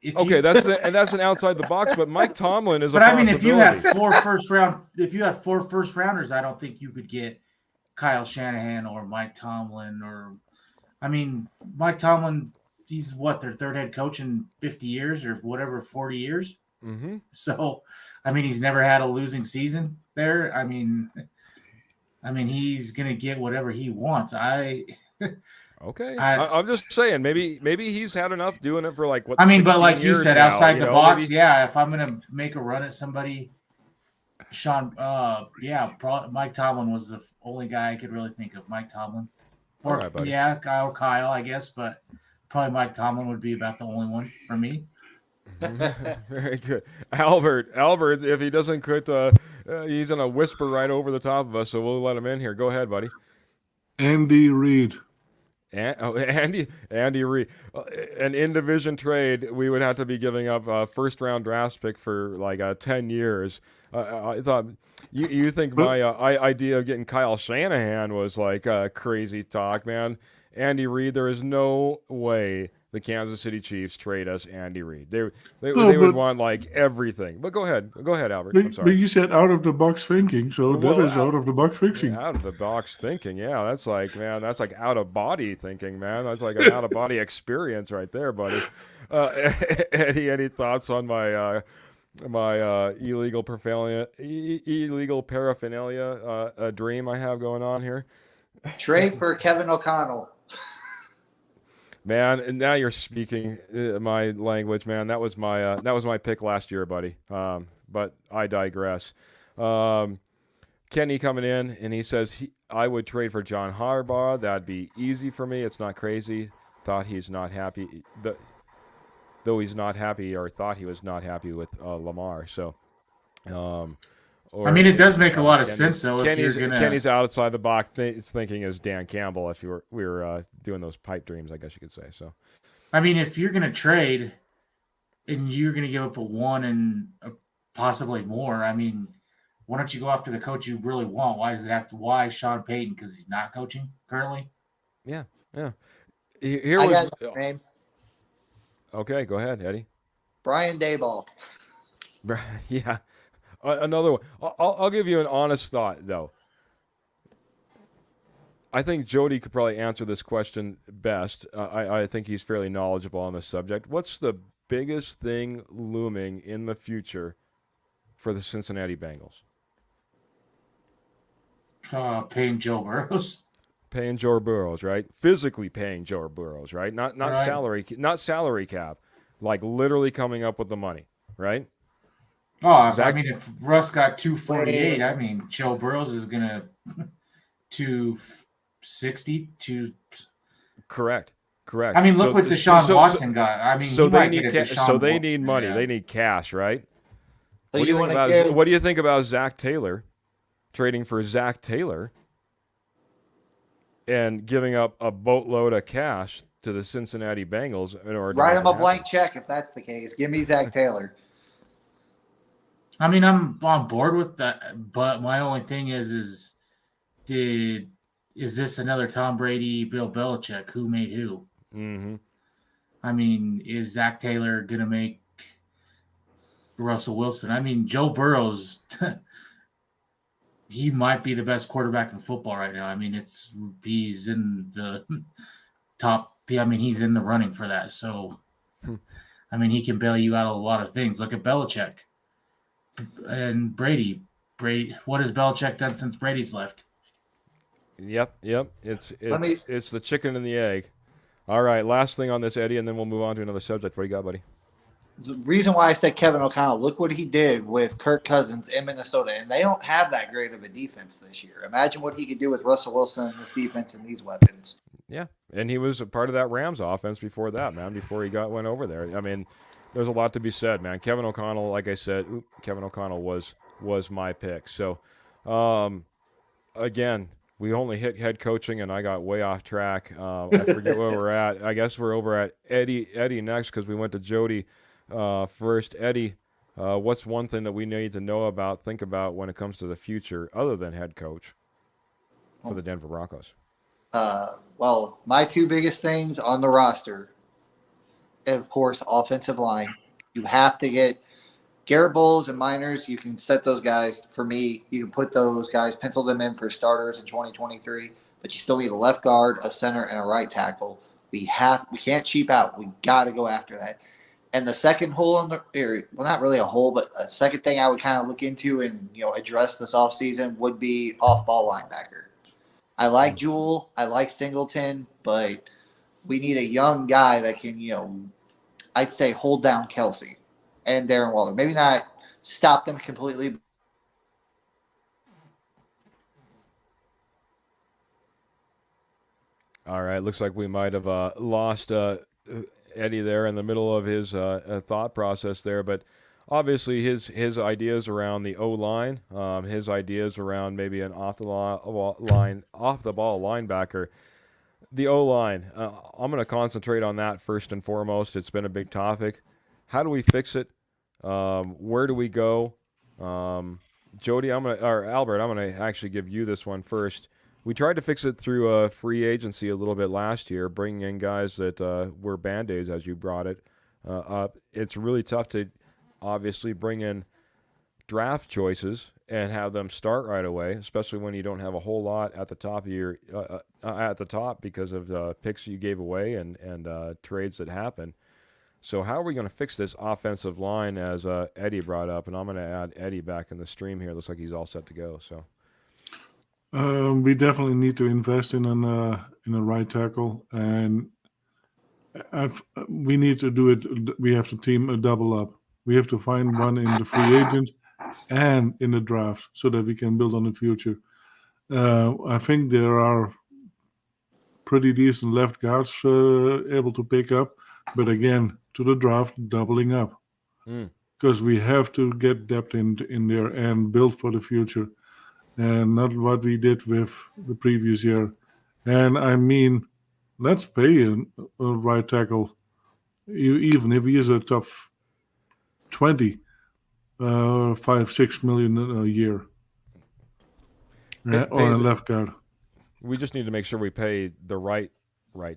Speaker 3: That's an outside the box. But Mike Tomlin is.
Speaker 5: But I mean, if you have four first rounders, I don't think you could get Kyle Shanahan or Mike Tomlin or. I mean, Mike Tomlin. He's what, their third head coach in 50 years or whatever, 40 years.
Speaker 3: Mm-hmm.
Speaker 5: So, I mean, he's never had a losing season there. I mean, he's gonna get whatever he wants.
Speaker 3: Okay, I'm just saying maybe he's had enough doing it for like what.
Speaker 5: I mean, but like you said, outside the box,
Speaker 3: maybe.
Speaker 5: yeah. If I'm gonna make a run at somebody, Mike Tomlin was the only guy I could really think of. Mike Tomlin, or
Speaker 3: right,
Speaker 5: Kyle, I guess, but probably Mike Tomlin would be about the only one for me.
Speaker 3: Very good, Albert. If he doesn't quit, he's gonna whisper right over the top of us, so we'll let him in here. Go ahead, buddy.
Speaker 6: Andy Reid.
Speaker 3: Andy Reid. An in-division trade, we would have to be giving up a first-round draft pick for like 10 years. I thought you think my idea of getting Kyle Shanahan was like crazy talk, man. Andy Reid, there is no way the Kansas City Chiefs trade us Andy Reid. They would want like everything. But go ahead, Albert. I'm sorry.
Speaker 6: But you said out of the box thinking, so that is out of the box fixing.
Speaker 3: Out of the box thinking, yeah. That's like out of body thinking, man. That's like an out of body experience right there, buddy. Any thoughts on my illegal paraphernalia dream I have going on here?
Speaker 4: Trade for Kevin O'Connell.
Speaker 3: Man, and now you're speaking my language, man. That was my pick last year, buddy. But I digress. Kenny coming in, and he says I would trade for John Harbaugh. That'd be easy for me. It's not crazy. Thought he's not happy, though he's not happy, or thought he was not happy with Lamar. So,
Speaker 5: I mean, it does make a lot of sense, though.
Speaker 3: Kenny's outside the box thinking is Dan Campbell. If we were doing those pipe dreams, I guess you could say. So,
Speaker 5: I mean, if you're going to trade and you're going to give up a 1 and possibly more, I mean, why don't you go after the coach you really want? Why Sean Payton? Because he's not coaching currently?
Speaker 3: Yeah.
Speaker 4: I got his name.
Speaker 3: Okay, go ahead, Eddie.
Speaker 4: Brian Daboll.
Speaker 3: Yeah. Another one. I'll give you an honest thought, though. I think Jody could probably answer this question best. I think he's fairly knowledgeable on this subject. What's the biggest thing looming in the future for the Cincinnati Bengals?
Speaker 5: Paying Joe Burrows.
Speaker 3: Paying Joe Burrows, right? Physically paying Joe Burrows, right? Not right. salary cap. Like literally coming up with the money, right?
Speaker 5: Oh, I mean, if Russ got 248, I mean, Joe Burrows is gonna 260,
Speaker 3: Correct.
Speaker 5: I mean, look what Deshaun Watson got. I mean,
Speaker 3: they need money. Yeah. They need cash, right?
Speaker 4: So
Speaker 3: what do you think about Zach Taylor trading for Zach Taylor and giving up a boatload of cash to the Cincinnati Bengals in order to
Speaker 4: write him a blank check if that's the case? Give me Zach Taylor.
Speaker 5: I mean, I'm on board with that, but my only thing is this another Tom Brady, Bill Belichick? Who made who?
Speaker 3: Mm-hmm.
Speaker 5: I mean, is Zach Taylor gonna make Russell Wilson? I mean, Joe Burrows, he might be the best quarterback in football right now. I mean, he's in the top. I mean, he's in the running for that. So, I mean, he can bail you out of a lot of things. Look at Belichick and Brady. What has Belichick done since Brady's left?
Speaker 3: Yep. It's
Speaker 4: Let me
Speaker 3: it's the chicken and the egg. All right, last thing on this, Eddie, and then we'll move on to another subject. What do you got, buddy?
Speaker 4: The reason why I said Kevin O'Connell, look what he did with Kirk Cousins in Minnesota, and they don't have that great of a defense this year. Imagine what he could do with Russell Wilson and this defense and these weapons.
Speaker 3: Yeah, and he was a part of that Rams offense before that, man. Before he went over there. I mean, there's a lot to be said, man. Kevin O'Connell, like I said, Kevin O'Connell was my pick. So, again, we only hit head coaching, and I got way off track. I forget where we're at. I guess we're over at Eddie next because we went to Jody first. Eddie, what's one thing that we need to know about, think about when it comes to the future, other than head coach for the Denver Broncos?
Speaker 4: Well, my two biggest things on the roster, of course, offensive line. You have to get Garrett Bowles and Miners. You can set those guys for me. You can put those guys, pencil them in for starters in 2023. But you still need a left guard, a center, and a right tackle. We can't cheap out. We got to go after that. And the second hole in the well, not really a hole, but a second thing I would kind of look into and address this offseason would be off-ball linebacker. I like Jewell, I like Singleton, but we need a young guy that can, I'd say hold down Kelsey and Darren Waller. Maybe not stop them completely.
Speaker 3: All right, looks like we might have lost Eddie there in the middle of his thought process there, but obviously his ideas around the O-line, his ideas around maybe an off the ball linebacker, the O-line. I'm going to concentrate on that first and foremost. It's been a big topic. How do we fix it? Where do we go? Jody, Albert, I'm going to actually give you this one first. We tried to fix it through free agency a little bit last year, bringing in guys that were Band-Aids, as you brought it up. It's really tough to obviously bring in draft choices and have them start right away, especially when you don't have a whole lot at the top of your because of picks you gave away and trades that happen. So how are we going to fix this offensive line, as Eddie brought up? And I'm going to add Eddie back in the stream here. Looks like he's all set to go. So.
Speaker 6: We definitely need to invest in a right tackle, and we need to do it. We have to team a double up. We have to find one in the free agent and in the draft so that we can build on the future. I think there are pretty decent left guards able to pick up, but again, to the draft, doubling up because we have to get depth in there and build for the future. And not what we did with the previous year. And I mean, let's pay a right tackle, even if he is a top 20, 5-6 million a year, or a left guard.
Speaker 3: We just need to make sure we pay the right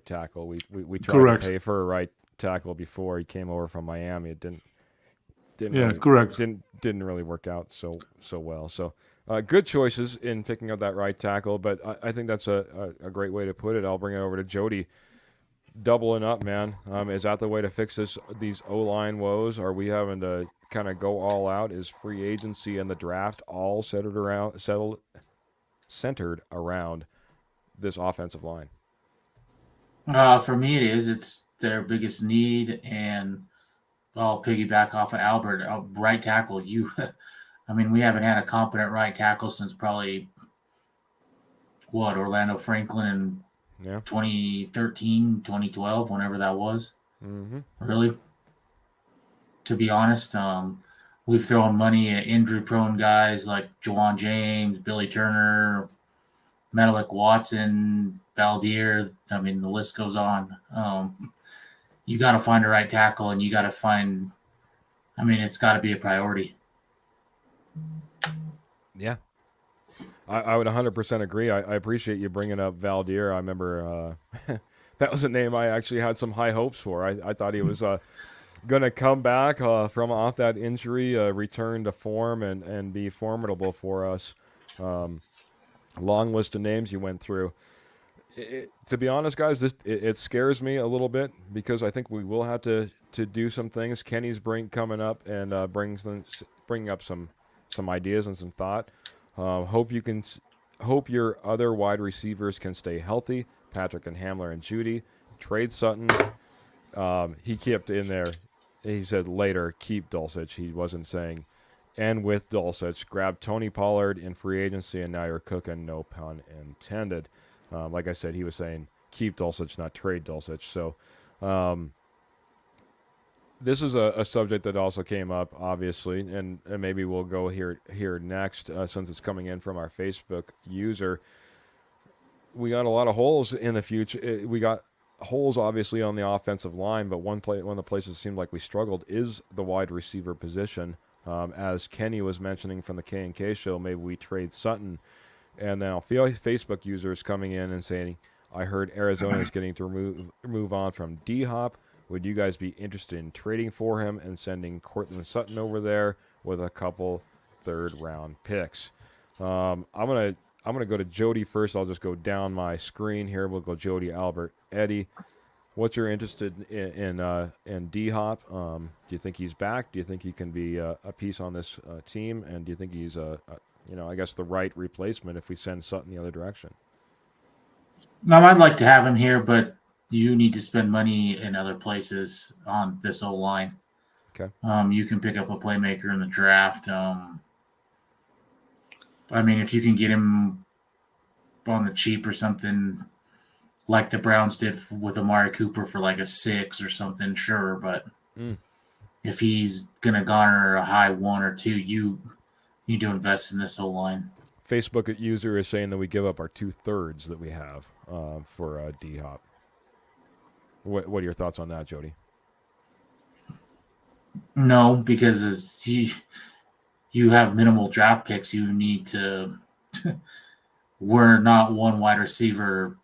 Speaker 3: tackle. We tried
Speaker 6: Correct.
Speaker 3: to pay for a right tackle before he came over from Miami. It didn't really,
Speaker 6: correct.
Speaker 3: Didn't really work out so well. So. Good choices in picking up that right tackle, but I think that's a great way to put it. I'll bring it over to Jody. Doubling up, man. Is that the way to fix these O-line woes? Are we having to kind of go all out? Is free agency and the draft all centered around this offensive line?
Speaker 5: For me, it is. It's their biggest need, and I'll piggyback off of Albert. Right tackle, I mean, we haven't had a competent right tackle since probably, Orlando Franklin in 2013, 2012, whenever that was.
Speaker 3: Mm-hmm.
Speaker 5: Really? To be honest, we've thrown money at injury-prone guys like Juwan James, Billy Turner, Menelik Watson, Valdir. I mean, the list goes on. You got to find a right tackle, and you got to find – I mean, it's got to be a priority.
Speaker 3: Yeah, I would 100% agree. I appreciate you bringing up Valdir. I remember that was a name I actually had some high hopes for. I thought he was going to come back from off that injury, return to form, and be formidable for us. Long list of names you went through. To be honest, guys, it scares me a little bit because I think we will have to do some things. Kenny's coming up and bringing up some ideas and some thought. Hope your other wide receivers can stay healthy. Patrick and Hamler and Judy. Trade Sutton. He kept in there. He said later, keep Dulcich. He wasn't saying, and with Dulcich, grab Tony Pollard in free agency, and now you're cooking. No pun intended. Like I said, he was saying keep Dulcich, not trade Dulcich. So this is a subject that also came up, obviously, and maybe we'll go here next since it's coming in from our Facebook user. We got a lot of holes in the future. We got holes, obviously, on the offensive line, but one of the places it seemed like we struggled is the wide receiver position. As Kenny was mentioning from the K&K show, maybe we trade Sutton. And now Facebook users coming in and saying, I heard Arizona is getting to move on from D-Hop. Would you guys be interested in trading for him and sending Cortland Sutton over there with a couple third-round picks? I'm gonna go to Jody first. I'll just go down my screen here. We'll go Jody, Albert, Eddie. What's your interested in D-Hop? Do you think he's back? Do you think he can be a piece on this team? And do you think he's I guess the right replacement if we send Sutton the other direction?
Speaker 5: I'd like to have him here, but you need to spend money in other places on this O-line.
Speaker 3: Okay.
Speaker 5: You can pick up a playmaker in the draft. If you can get him on the cheap or something, like the Browns did with Amari Cooper for like a 6 or something, sure. But if he's going to garner a high 1 or 2, you need to invest in this O-line.
Speaker 3: Facebook user is saying that we give up our 2/3 that we have for D-Hop. What are your thoughts on that, Jody?
Speaker 5: No, because you have minimal draft picks. You need to – we're not one wide receiver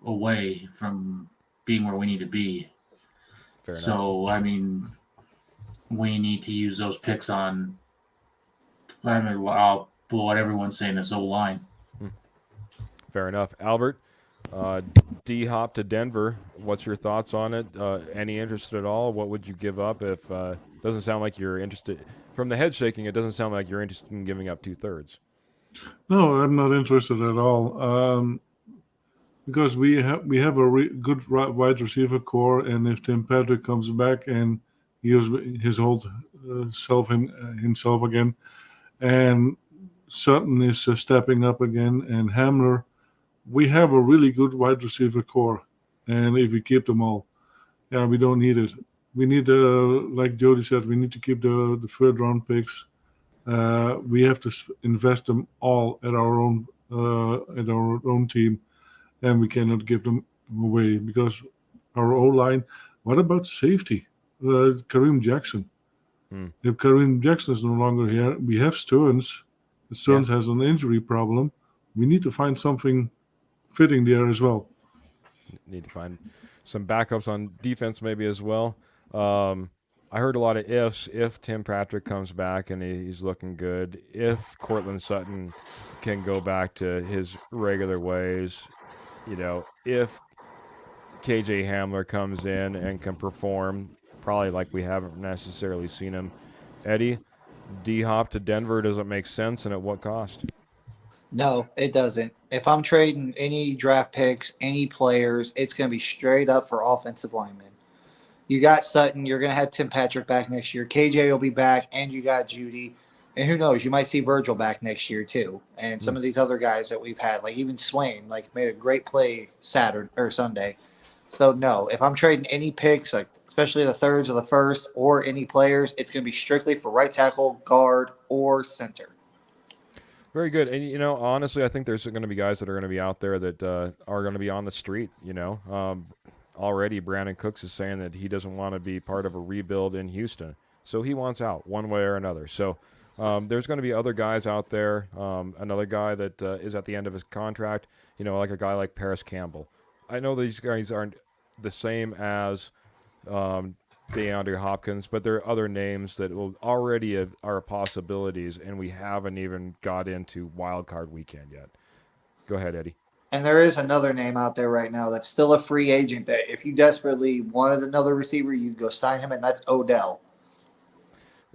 Speaker 5: away from being where we need to be.
Speaker 3: Fair enough.
Speaker 5: So, we need to use those picks on what everyone's saying is O-line.
Speaker 3: Fair enough. Albert, D-Hop to Denver, what's your thoughts on it? Any interest at all? What would you give up if doesn't sound like you're interested. From the head shaking, it doesn't sound like you're interested in giving up 2/3.
Speaker 6: No, I'm not interested at all. Because we have a good wide receiver core, and if Tim Patrick comes back and he is his whole himself again, and Sutton is stepping up again, and Hamler, we have a really good wide receiver core, and if we keep them all, we don't need it. We need, like Jody said, we need to keep the third round picks. We have to invest them all at our own team, and we cannot give them away because our O-line. What about safety? Kareem Jackson. If Kareem Jackson is no longer here, we have Stearns. Stearns has an injury problem. We need to find something fitting there as well.
Speaker 3: Need to find some backups on defense maybe as well. I heard a lot of ifs. If Tim Patrick comes back and he's looking good, if Cortland Sutton can go back to his regular ways, if KJ Hamler comes in and can perform, probably like we haven't necessarily seen him. Eddie, D-Hop to Denver, does it make sense, and at what cost?
Speaker 4: No, it doesn't. If I'm trading any draft picks, any players, it's going to be straight up for offensive linemen. You got Sutton. You're going to have Tim Patrick back next year. KJ will be back, and you got Judy. And who knows, you might see Virgil back next year too. And some of these other guys that we've had, like even Swain, made a great play Saturday or Sunday. So no, if I'm trading any picks, especially the thirds or the first, or any players, it's going to be strictly for right tackle, guard, or center.
Speaker 3: Very good. And, honestly, I think there's going to be guys that are going to be out there that are going to be on the street, Already, Brandon Cooks is saying that he doesn't want to be part of a rebuild in Houston. So he wants out one way or another. So there's going to be other guys out there. Another guy that is at the end of his contract, like a guy like Paris Campbell. I know these guys aren't the same as DeAndre Hopkins, but there are other names that will already are possibilities, and we haven't even got into wild card weekend yet. Go ahead, Eddie.
Speaker 4: And there is another name out there right now that's still a free agent that if you desperately wanted another receiver, you'd go sign him, and that's Odell.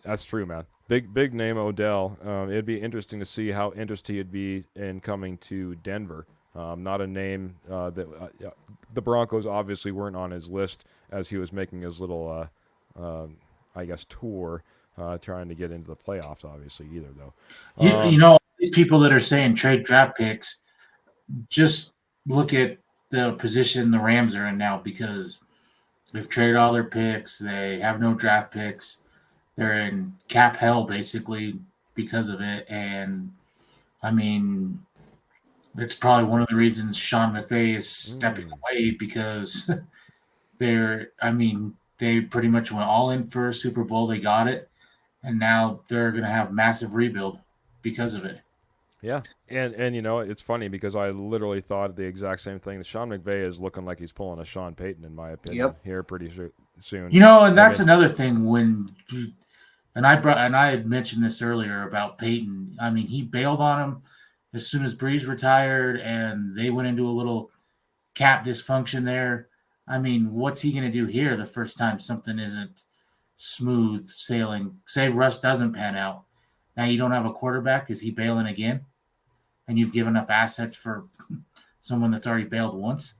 Speaker 3: That's true, man. Big name Odell. It'd be interesting to see how interested he'd be in coming to Denver. Not a name that the Broncos obviously weren't on his list as he was making his little, I guess, tour, trying to get into the playoffs. Obviously, either though.
Speaker 5: You know, these people that are saying trade draft picks, just look at the position the Rams are in now because they've traded all their picks. They have no draft picks. They're in cap hell basically because of it. And I mean, it's probably one of the reasons Sean McVay is stepping away because they pretty much went all in for a Super Bowl. They got it. And now they're going to have massive rebuild because of it.
Speaker 3: Yeah, and you know it's funny because I literally thought the exact same thing. Sean McVay is looking like he's pulling a Sean Payton in my opinion here pretty soon.
Speaker 5: You know, and that's another thing and I had mentioned this earlier about Peyton. I mean, he bailed on him as soon as Breeze retired, and they went into a little cap dysfunction there. I mean, what's he going to do here the first time something isn't smooth sailing? Say Russ doesn't pan out. Now you don't have a quarterback. Is he bailing again? And you've given up assets for someone that's already bailed once?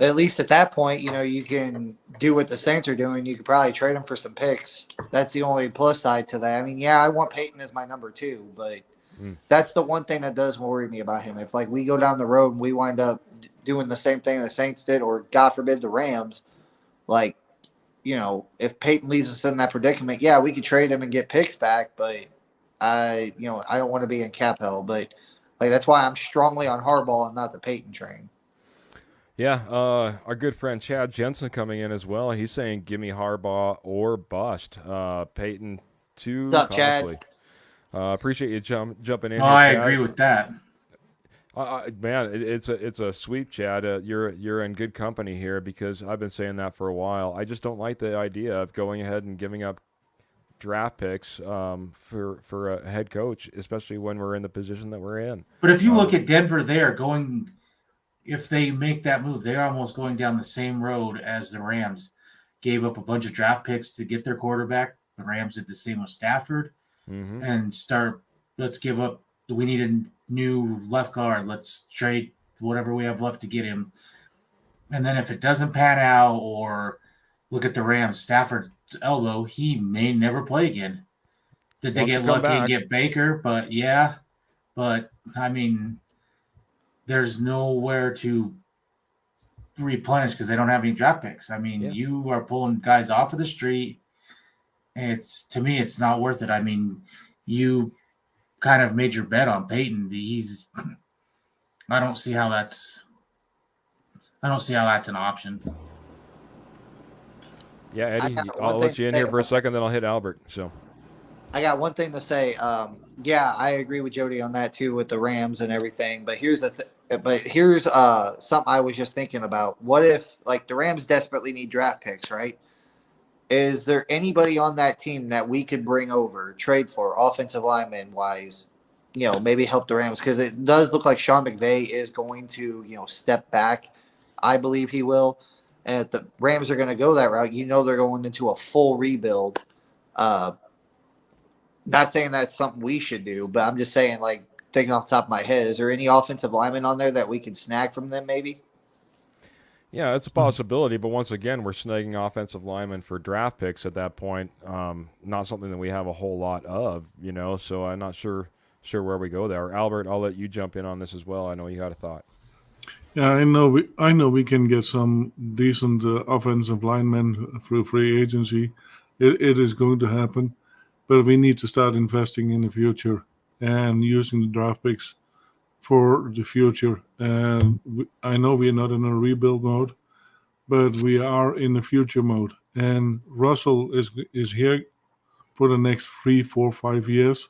Speaker 4: At least at that point, you know, you can do what the Saints are doing. You could probably trade him for some picks. That's the only plus side to that. I mean, yeah, I want Peyton as my number 2, but that's the one thing that does worry me about him. If, like, we go down the road and we wind up doing the same thing the Saints did, or, God forbid, the Rams, like, you know, if Peyton leaves us in that predicament, yeah, we could trade him and get picks back, but I don't want to be in cap hell. But, like, that's why I'm strongly on Harbaugh and not the Peyton train.
Speaker 3: Yeah, our good friend Chad Jensen coming in as well. He's saying, "Give me Harbaugh or bust." Peyton, too
Speaker 4: What's up,
Speaker 3: costly.
Speaker 4: Chad?
Speaker 3: Appreciate you jumping in.
Speaker 5: Oh,
Speaker 3: here,
Speaker 5: I
Speaker 3: Chad.
Speaker 5: agree with that.
Speaker 3: Man, it's a sweep, Chad. You're in good company here because I've been saying that for a while. I just don't like the idea of going ahead and giving up draft picks for a head coach, especially when we're in the position that we're in.
Speaker 5: But if you look at Denver, if they make that move, they're almost going down the same road as the Rams. Gave up a bunch of draft picks to get their quarterback. The Rams did the same with Stafford. And we need a new left guard. Let's trade whatever we have left to get him. And then if it doesn't pan out, or look at the Rams, Stafford's elbow, he may never play again. Did they get lucky and get Baker? But I mean, there's nowhere to replenish because they don't have any draft picks. I mean, you are pulling guys off of the street. To me, it's not worth it. I mean, you kind of made your bet on Peyton. I don't see how that's an option.
Speaker 3: Yeah, Eddie, I'll let you in here for a second, then I'll hit Albert. So
Speaker 4: I got one thing to say. Yeah, I agree with Jody on that too with the Rams and everything. But here's something I was just thinking about. What if, like, the Rams desperately need draft picks, right? Is there anybody on that team that we could bring over, trade for, offensive lineman wise, you know, maybe help the Rams? Because it does look like Sean McVay is going to, you know, step back. I believe he will. And if the Rams are going to go that route, you know, they're going into a full rebuild. Not saying that's something we should do, but I'm just saying, like, thinking off the top of my head, is there any offensive linemen on there that we could snag from them maybe?
Speaker 3: Yeah, it's a possibility, but once again, we're snagging offensive linemen for draft picks at that point. Not something that we have a whole lot of, you know, so I'm not sure where we go there. Albert, I'll let you jump in on this as well. I know you had a thought.
Speaker 6: Yeah, I know we can get some decent offensive linemen through free agency. It is going to happen, but we need to start investing in the future and using the draft picks for the future. And I know we are not in a rebuild mode, but we are in the future mode. And Russell is here for the next 3, 4, 5 years.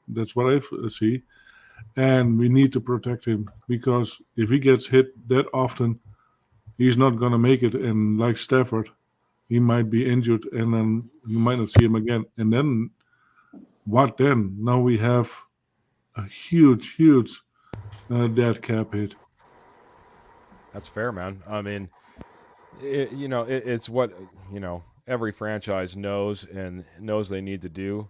Speaker 6: That's what I see. And we need to protect him because if he gets hit that often, he's not going to make it. And like Stafford, he might be injured and then you might not see him again. And then what then? Now we have a huge dead cap hit.
Speaker 3: That's fair, man. I mean, it's what every franchise knows and knows they need to do,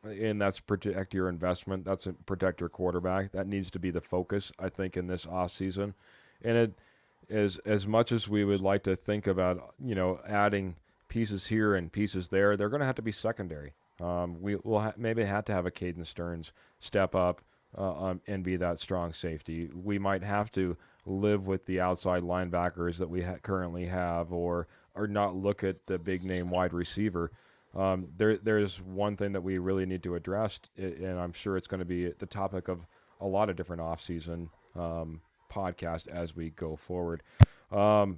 Speaker 3: and that's protect your investment. That's protect your quarterback. That needs to be the focus, I think, in this off season. And it is, as much as we would like to think about adding pieces here and pieces there, they're going to have to be secondary. We will maybe have to have a Caden Stearns step up and be that strong safety. We might have to live with the outside linebackers that we currently have, or not look at the big name wide receiver. There's one thing that we really need to address, and I'm sure it's going to be the topic of a lot of different off-season podcasts as we go forward. I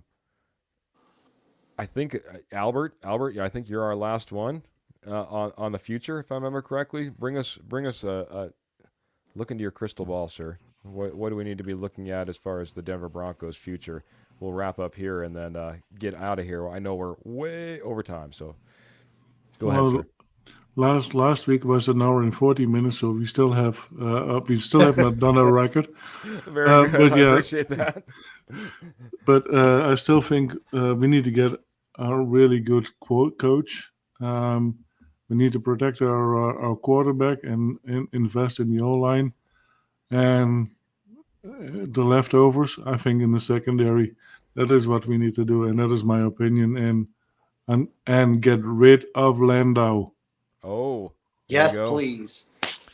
Speaker 3: think Albert, yeah, I think you're our last one on the future, if I remember correctly. Bring us look into your crystal ball, sir. What do we need to be looking at as far as the Denver Broncos' future? We'll wrap up here and then get out of here. I know we're way over time, so go ahead, sir.
Speaker 6: Last week was an hour and 40 minutes, so we still have not done our record.
Speaker 3: Very good. I appreciate that.
Speaker 6: But I still think we need to get a really good coach. We need to protect our quarterback and invest in the O-line. And the leftovers, I think, in the secondary, that is what we need to do, and that is my opinion. And get rid of Landau.
Speaker 3: Oh,
Speaker 4: yes, please.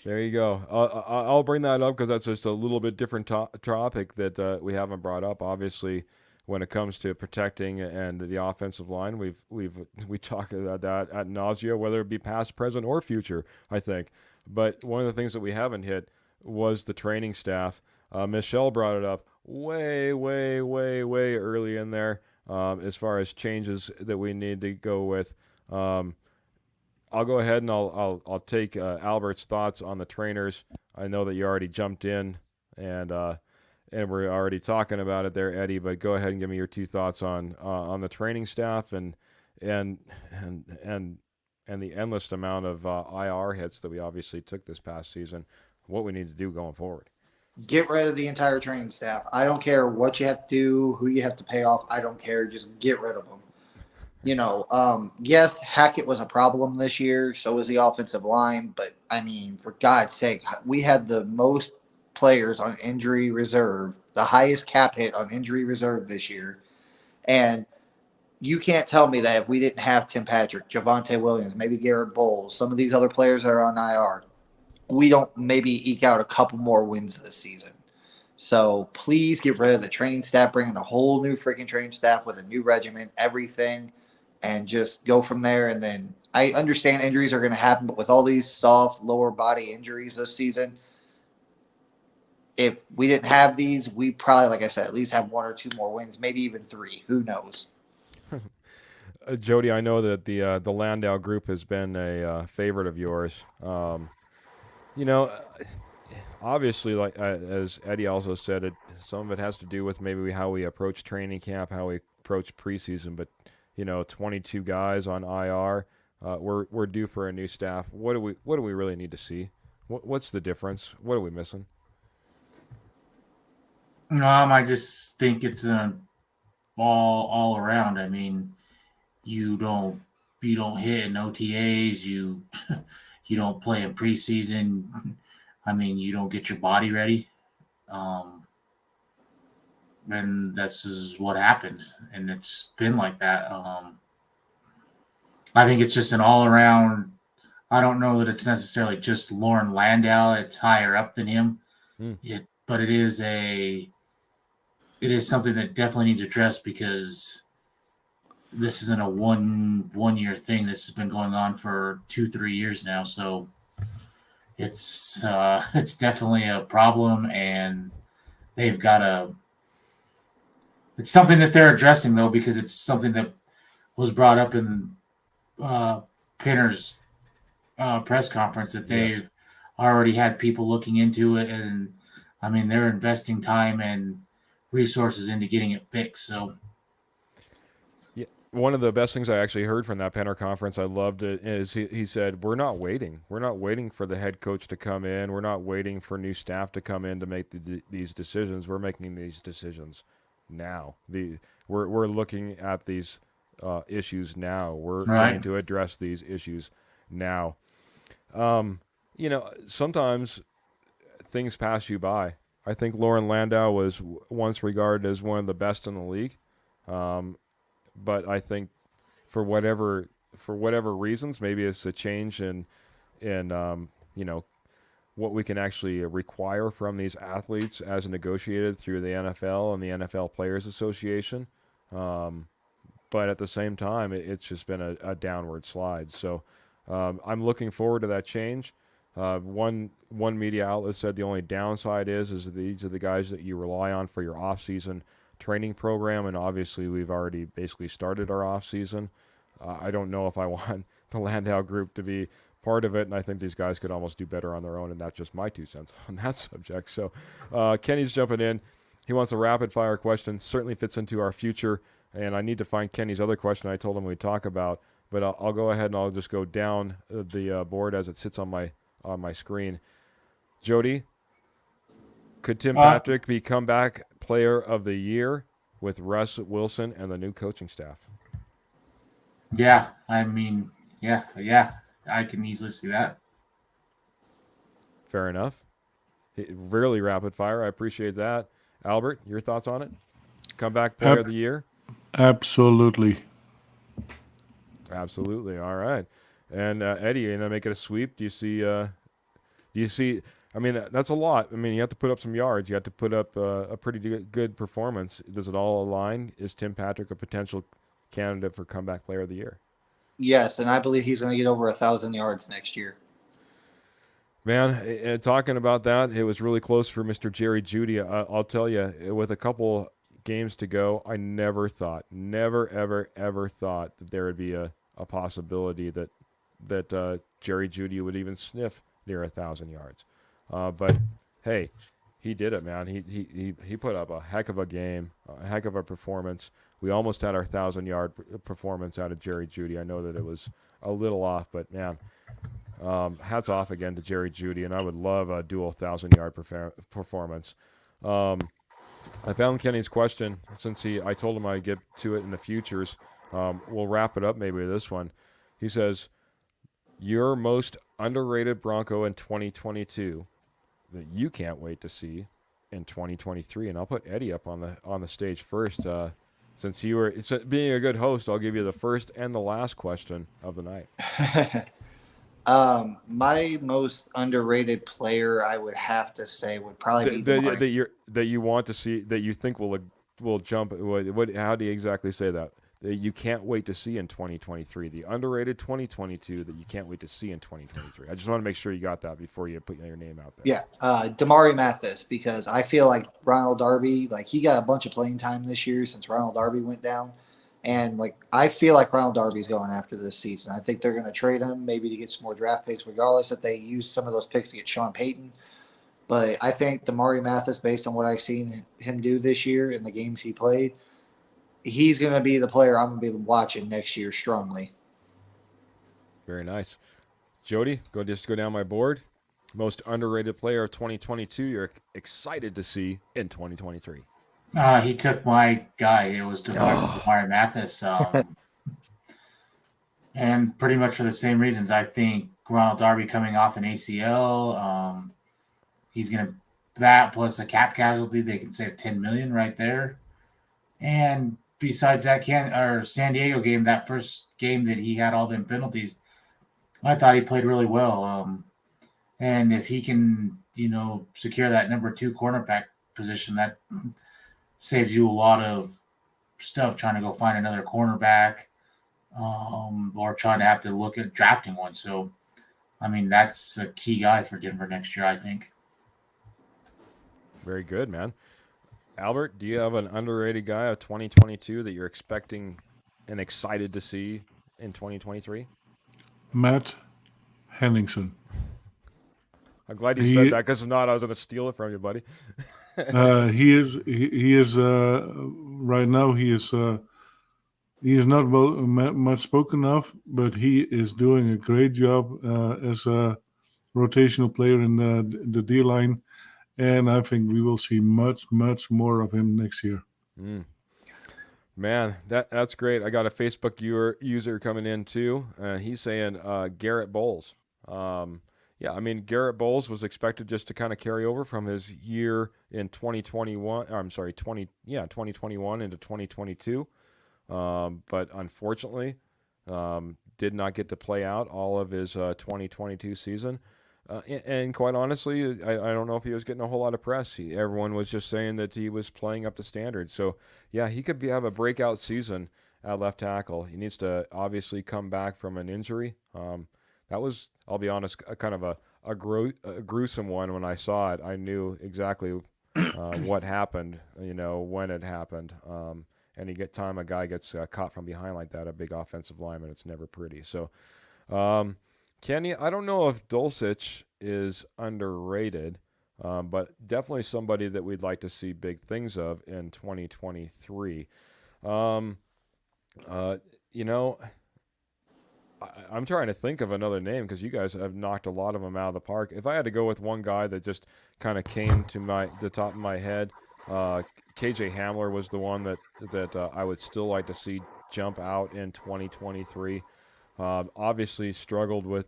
Speaker 3: There you go. I'll bring that up because that's just a little bit different topic that we haven't brought up. Obviously, when it comes to protecting and the offensive line, we talk about that ad nausea, whether it be past, present, or future, I think. But one of the things that we haven't hit was the training staff. Michelle brought it up way early in there as far as changes that we need to go with. I'll go ahead and I'll take Albert's thoughts on the trainers. I know that you already jumped in and we're already talking about it there, Eddie. But go ahead and give me your two thoughts on the training staff and the endless amount of IR hits that we obviously took this past season. What we need to do going forward.
Speaker 4: Get rid of the entire training staff. I don't care what you have to do, who you have to pay off. I don't care. Just get rid of them. Yes, Hackett was a problem this year. So was the offensive line. But, I mean, for God's sake, we had the most players on injury reserve, the highest cap hit on injury reserve this year. And you can't tell me that if we didn't have Tim Patrick, Javonte Williams, maybe Garrett Bowles, some of these other players that are on IR, we don't maybe eke out a couple more wins this season. So please get rid of the training staff, bring in a whole new freaking training staff with a new regiment, everything, and just go from there. And then I understand injuries are going to happen, but with all these soft lower body injuries this season, if we didn't have these, we probably, like I said, at least have one or two more wins, maybe even three. Who knows?
Speaker 3: Jody, I know that the Landau group has been a favorite of yours. Obviously, like as Eddie also said, some of it has to do with maybe how we approach training camp, how we approach preseason. But 22 guys on IR, we're due for a new staff. What do we really need to see? What's the difference? What are we missing?
Speaker 5: I just think it's all around. I mean, you don't hit in OTAs. You don't play in preseason. I mean, you don't get your body ready. And this is what happens. And it's been like that. I think it's just an all around. I don't know that it's necessarily just Lauren Landau. It's higher up than him. But it is something that definitely needs addressed because this isn't a one year thing. This has been going on for 2-3 years now. So it's definitely a problem, and they've got to. It's something that they're addressing though, because it's something that was brought up in Pinner's press conference that they've already had people looking into it, and I mean they're investing time and resources into getting it fixed. So.
Speaker 3: One of the best things I actually heard from that Penner conference, I loved it, is he said, we're not waiting. We're not waiting for the head coach to come in. We're not waiting for new staff to come in to make these decisions. We're making these decisions now. We're looking at these issues now. We're
Speaker 5: Right.
Speaker 3: going to address these issues now. Sometimes things pass you by. I think Lauren Landau was once regarded as one of the best in the league, but I think for whatever reasons, maybe it's a change in what we can actually require from these athletes as negotiated through the NFL and the NFL Players Association. But at the same time, it's just been a downward slide. So I'm looking forward to that change. One media outlet said the only downside is these are the guys that you rely on for your off-season training program, and obviously we've already basically started our off-season. I don't know if I want the Landau group to be part of it, and I think these guys could almost do better on their own, and that's just my 2 cents on that subject. So Kenny's jumping in. He wants a rapid-fire question. Certainly fits into our future, and I need to find Kenny's other question I told him we'd talk about, but I'll go ahead and I'll just go down the board as it sits on my screen. Jody, could Tim Patrick be comeback player of the year with Russ Wilson and the new coaching staff?
Speaker 5: Yeah, I mean, yeah, I can easily see that.
Speaker 3: Fair enough. Really rapid fire. I appreciate that. Albert, your thoughts on it? Comeback player of the year?
Speaker 6: Absolutely.
Speaker 3: Absolutely. All right. And Eddie, you know, make it a sweep. Do you see? I mean, that's a lot. I mean, you have to put up some yards. You have to put up a pretty good performance. Does it all align? Is Tim Patrick a potential candidate for comeback player of the year?
Speaker 4: Yes, and I believe he's going to get over 1,000 yards next year.
Speaker 3: Man, talking about that, it was really close for Mr. Jerry Jeudy. I'll tell you, with a couple games to go, I never, ever thought that there would be a possibility that Jerry Jeudy would even sniff near 1,000 yards. But hey, he did it, man. He put up a heck of a game, a heck of a performance. We almost had our 1,000-yard performance out of Jerry Jeudy. I know that it was a little off, but man, hats off again to Jerry Jeudy, and I would love a dual 1,000-yard performance. I found Kenny's question since I told him I'd get to it in the futures. We'll wrap it up maybe with this one. He says, your most underrated Bronco in 2022 that you can't wait to see in 2023. And I'll put Eddie up on the stage first. Since you were being a good host, I'll give you the first and the last question of the night.
Speaker 4: My most underrated player, I would have to say, would probably be
Speaker 3: that you want to see, that you think will jump. How do you exactly say that? That you can't wait to see in 2023. The underrated 2022 that you can't wait to see in 2023. I just want to make sure you got that before you put your name out there.
Speaker 4: Yeah, Damari Mathis, because I feel like Ronald Darby, like he got a bunch of playing time this year since Ronald Darby went down. And like I feel like Ronald Darby's going after this season. I think they're going to trade him maybe to get some more draft picks, regardless if they use some of those picks to get Sean Payton. But I think Damari Mathis, based on what I've seen him do this year in the games he played, he's going to be the player I'm going to be watching next year strongly.
Speaker 3: Very nice. Jody, go down my board. Most underrated player of 2022 you're excited to see in 2023.
Speaker 5: He took my guy. It was Damari Mathis. And pretty much for the same reasons. I think Ronald Darby coming off an ACL, he's going to – that plus a cap casualty, they can save $10 million right there. And besides that San Diego game, that first game that he had all them penalties, I thought he played really well. And if he can, secure that number 2 cornerback position, that saves you a lot of stuff trying to go find another cornerback or trying to have to look at drafting one. So, I mean, that's a key guy for Denver next year, I think.
Speaker 3: Very good, man. Albert, do you have an underrated guy of 2022 that you're expecting and excited to see in 2023?
Speaker 6: Matt Henningsen.
Speaker 3: I'm glad you said that, because if not, I was going to steal it from you, buddy.
Speaker 6: He is right now. He is not much spoken of, but he is doing a great job as a rotational player in the D line, and I think we will see much more of him next year.
Speaker 3: Mm. Man, that's great. I got a Facebook user coming in too. He's saying Garrett Bowles. Yeah, I mean Garrett Bowles was expected just to kind of carry over from his year in 2021. I'm sorry, 2021 into 2022. But unfortunately, did not get to play out all of his 2022 season. And quite honestly, I don't know if he was getting a whole lot of press. Everyone was just saying that he was playing up to standard. So, yeah, he could have a breakout season at left tackle. He needs to obviously come back from an injury. That was, I'll be honest, a kind of a gruesome one. When I saw it, I knew exactly what happened, when it happened. Any time a guy gets caught from behind like that, a big offensive lineman, it's never pretty. So, Kenny, I don't know if Dulcich is underrated, but definitely somebody that we'd like to see big things of in 2023. I'm trying to think of another name because you guys have knocked a lot of them out of the park. If I had to go with one guy that just kind of came to the top of my head, KJ Hamler was the one that I would still like to see jump out in 2023. Obviously struggled with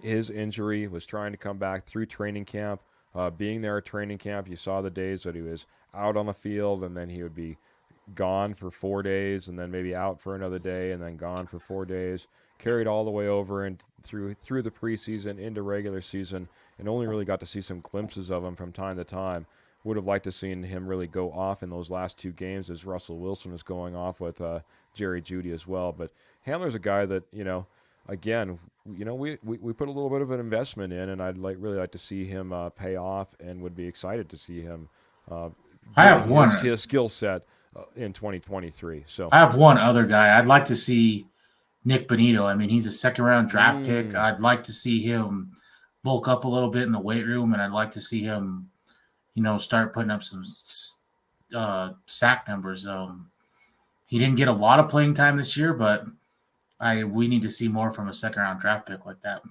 Speaker 3: his injury, was trying to come back through training camp. Being there at training camp, you saw the days that he was out on the field, and then he would be gone for 4 days, and then maybe out for another day, and then gone for 4 days. Carried all the way over and through the preseason into regular season, and only really got to see some glimpses of him from time to time. Would have liked to seen him really go off in those last 2 games as Russell Wilson is going off with Jerry Jeudy as well. But Hamler's a guy that, again, we put a little bit of an investment in, and I'd really like to see him pay off, and would be excited to see him
Speaker 5: I have one.
Speaker 3: his skill set in 2023. So
Speaker 5: I have one other guy. I'd like to see Nick Bonito. I mean, he's a second-round draft pick. I'd like to see him bulk up a little bit in the weight room, and I'd like to see him, start putting up some sack numbers. He didn't get a lot of playing time this year, but we need to see more from a second-round draft pick like that.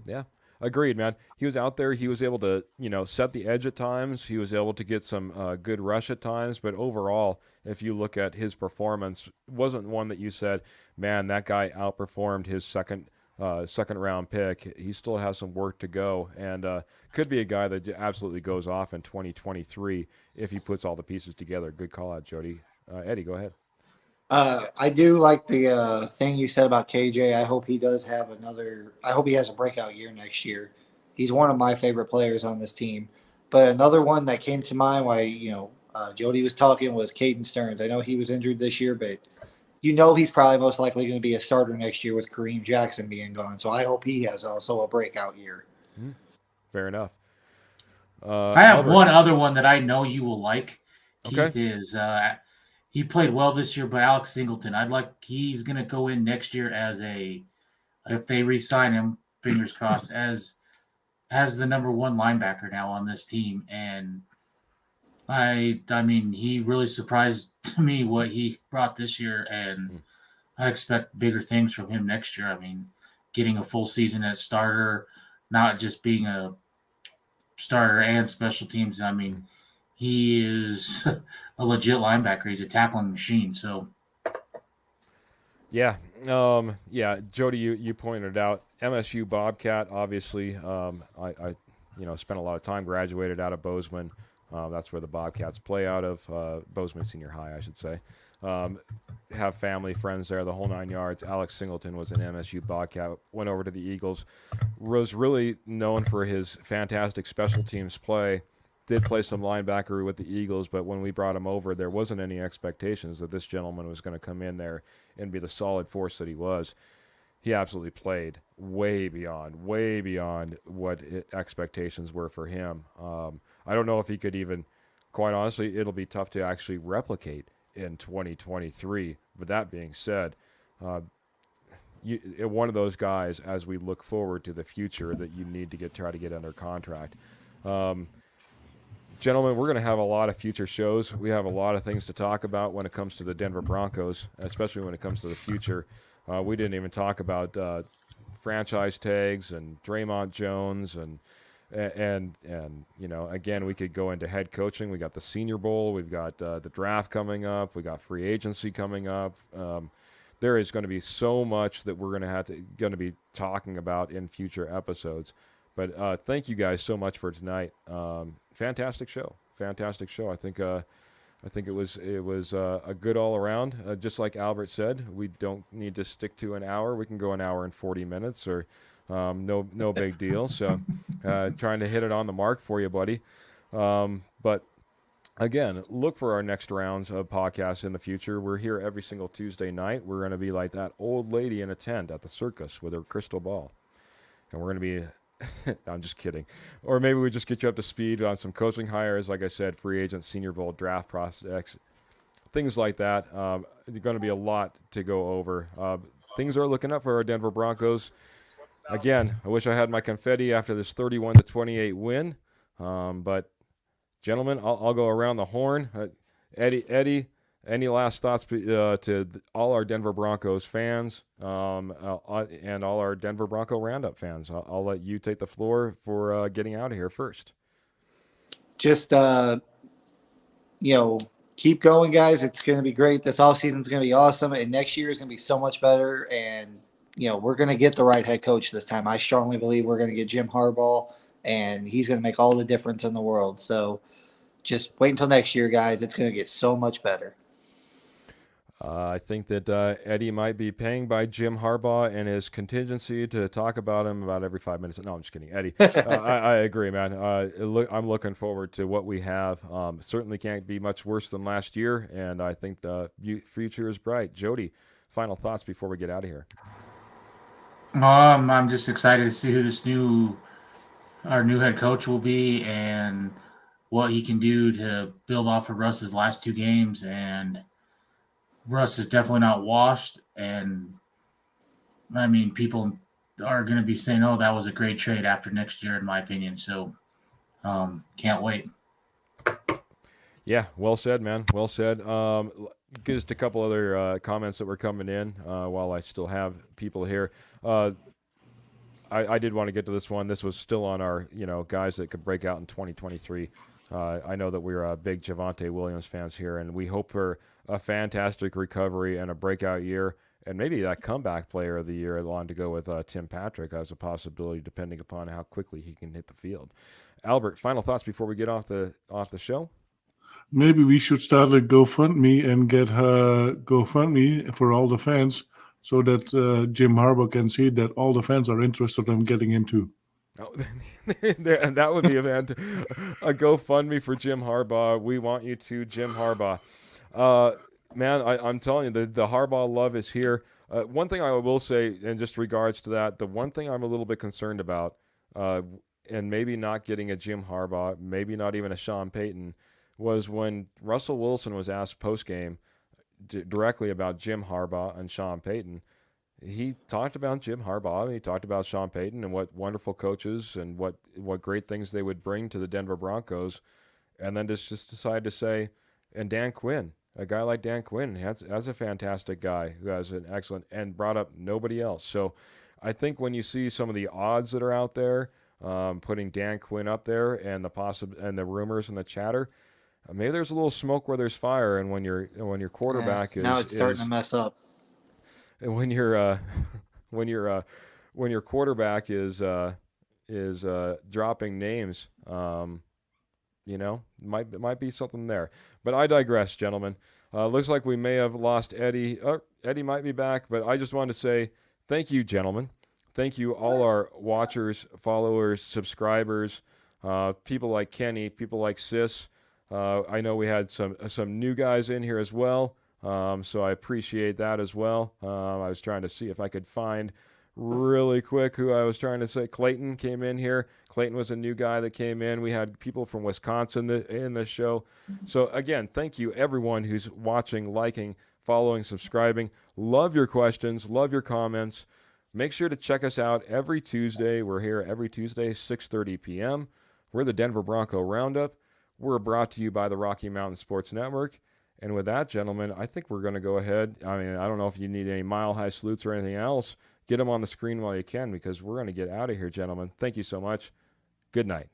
Speaker 3: Yeah, agreed, man. He was out there. He was able to, set the edge at times. He was able to get some good rush at times. But overall, if you look at his performance, it wasn't one that you said, man, that guy outperformed his second round pick. He still has some work to go, and could be a guy that absolutely goes off in 2023 if he puts all the pieces together. Good call out, Jody. Eddie, go ahead.
Speaker 4: I do like the thing you said about KJ. I hope he does have I hope he has a breakout year next year. He's one of my favorite players on this team. But another one that came to mind while Jody was talking was Caden Stearns. I know he was injured this year, but he's probably most likely going to be a starter next year with Kareem Jackson being gone. So I hope he has also a breakout year.
Speaker 3: Fair enough.
Speaker 5: I have one other one that I know you will like.
Speaker 3: Okay.
Speaker 5: Keith is he played well this year, but Alex Singleton, he's going to go in next year if they re-sign him, fingers crossed, as the number 1 linebacker now on this team. And I mean, he really surprised me what he brought this year, and I expect bigger things from him next year. I mean, getting a full season as starter, not just being a starter and special teams. I mean, he is a legit linebacker. He's a tackling machine. So,
Speaker 3: yeah, Jody, you pointed out MSU Bobcat. Obviously, I spent a lot of time. Graduated out of Bozeman. That's where the Bobcats play out of. Bozeman Senior High, I should say. Have family, friends there, the whole 9 yards. Alex Singleton was an MSU Bobcat. Went over to the Eagles. Was really known for his fantastic special teams play. Did play some linebacker with the Eagles, but when we brought him over, there wasn't any expectations that this gentleman was going to come in there and be the solid force that he was. He absolutely played way beyond what expectations were for him. I don't know if he could even, quite honestly, it'll be tough to actually replicate in 2023. But that being said, one of those guys, as we look forward to the future, that you need to try to get under contract. Gentlemen, we're going to have a lot of future shows. We have a lot of things to talk about when it comes to the Denver Broncos, especially when it comes to the future. We didn't even talk about franchise tags and Draymond Jones and And again, we could go into head coaching. We got the Senior Bowl. We've got the draft coming up. We got free agency coming up. There is going to be so much that we're going to be talking about in future episodes. But thank you guys so much for tonight. Fantastic show. I think it was a good all around. Just like Albert said, we don't need to stick to an hour. We can go an hour and 40 minutes, or no big deal. So trying to hit it on the mark for you, buddy. But again, look for our next rounds of podcasts in the future. We're here every single Tuesday night. We're going to be like that old lady in a tent at the circus with her crystal ball. And we're going to be I'm just kidding. Or maybe we just get you up to speed on some coaching hires, like I said, free agents, Senior Bowl, draft prospects, things like that. There's going to be a lot to go over. Things are looking up for our Denver Broncos. Again, I wish I had my confetti after this 31-28 win. But, gentlemen, I'll go around the horn. Eddie, any last thoughts to all our Denver Broncos fans and all our Denver Bronco Roundup fans? I'll let you take the floor for getting out of here first.
Speaker 4: Just, keep going, guys. It's going to be great. This offseason is going to be awesome, and next year is going to be so much better. And, we're going to get the right head coach this time. I strongly believe we're going to get Jim Harbaugh, and he's going to make all the difference in the world. So just wait until next year, guys. It's going to get so much better.
Speaker 3: I think that Eddie might be paying by Jim Harbaugh and his contingency to talk about him about every 5 minutes. No, I'm just kidding. Eddie, I agree, man. I'm looking forward to what we have. Certainly can't be much worse than last year, and I think the future is bright. Jody, final thoughts before we get out of here.
Speaker 5: I'm just excited to see who our new head coach will be and what he can do to build off of Russ's last two games. And Russ is definitely not washed, and I mean, people are going to be saying, "Oh, that was a great trade" after next year, in my opinion. So, can't wait.
Speaker 3: Yeah, well said, man. Well said. Just a couple other comments that were coming in while I still have people here. I did want to get to this one. This was still on our, guys that could break out in 2023. I know that we're big Javonte Williams fans here, and we hope for a fantastic recovery and a breakout year, and maybe that comeback player of the year along to go with Tim Patrick as a possibility, depending upon how quickly he can hit the field. Albert, final thoughts before we get off the show?
Speaker 6: Maybe we should start a GoFundMe and get GoFundMe for all the fans so that Jim Harbaugh can see that all the fans are interested in getting him too.
Speaker 3: Oh, that would be a GoFundMe for Jim Harbaugh. We want you to, Jim Harbaugh. Man, I'm telling you, the Harbaugh love is here. One thing I will say, in just regards to that, the one thing I'm a little bit concerned about, and maybe not getting a Jim Harbaugh, maybe not even a Sean Payton, was when Russell Wilson was asked post-game directly about Jim Harbaugh and Sean Payton. He talked about Jim Harbaugh, and he talked about Sean Payton and what wonderful coaches and what great things they would bring to the Denver Broncos, and then just decided to say, and Dan Quinn, a guy like Dan Quinn, that's a fantastic guy who has an excellent, and brought up nobody else. So I think when you see some of the odds that are out there, putting Dan Quinn up there and the rumors and the chatter, maybe there's a little smoke where there's fire, and when your quarterback is
Speaker 4: now it's starting to mess up.
Speaker 3: And when your quarterback is dropping names, might be something there. But I digress, gentlemen. Looks like we may have lost Eddie. Eddie might be back, but I just wanted to say thank you, gentlemen. Thank you, all our watchers, followers, subscribers, people like Kenny, people like Sis. I know we had some new guys in here as well, so I appreciate that as well. I was trying to see if I could find really quick who I was trying to say. Clayton came in here. Clayton was a new guy that came in. We had people from Wisconsin in the show. So, again, thank you, everyone who's watching, liking, following, subscribing. Love your questions. Love your comments. Make sure to check us out every Tuesday. We're here every Tuesday, 6:30 p.m. We're the Denver Bronco Roundup. We're brought to you by the Rocky Mountain Sports Network. And with that, gentlemen, I think we're going to go ahead. I mean, I don't know if you need any Mile High salutes or anything else. Get them on the screen while you can, because we're going to get out of here, gentlemen. Thank you so much. Good night.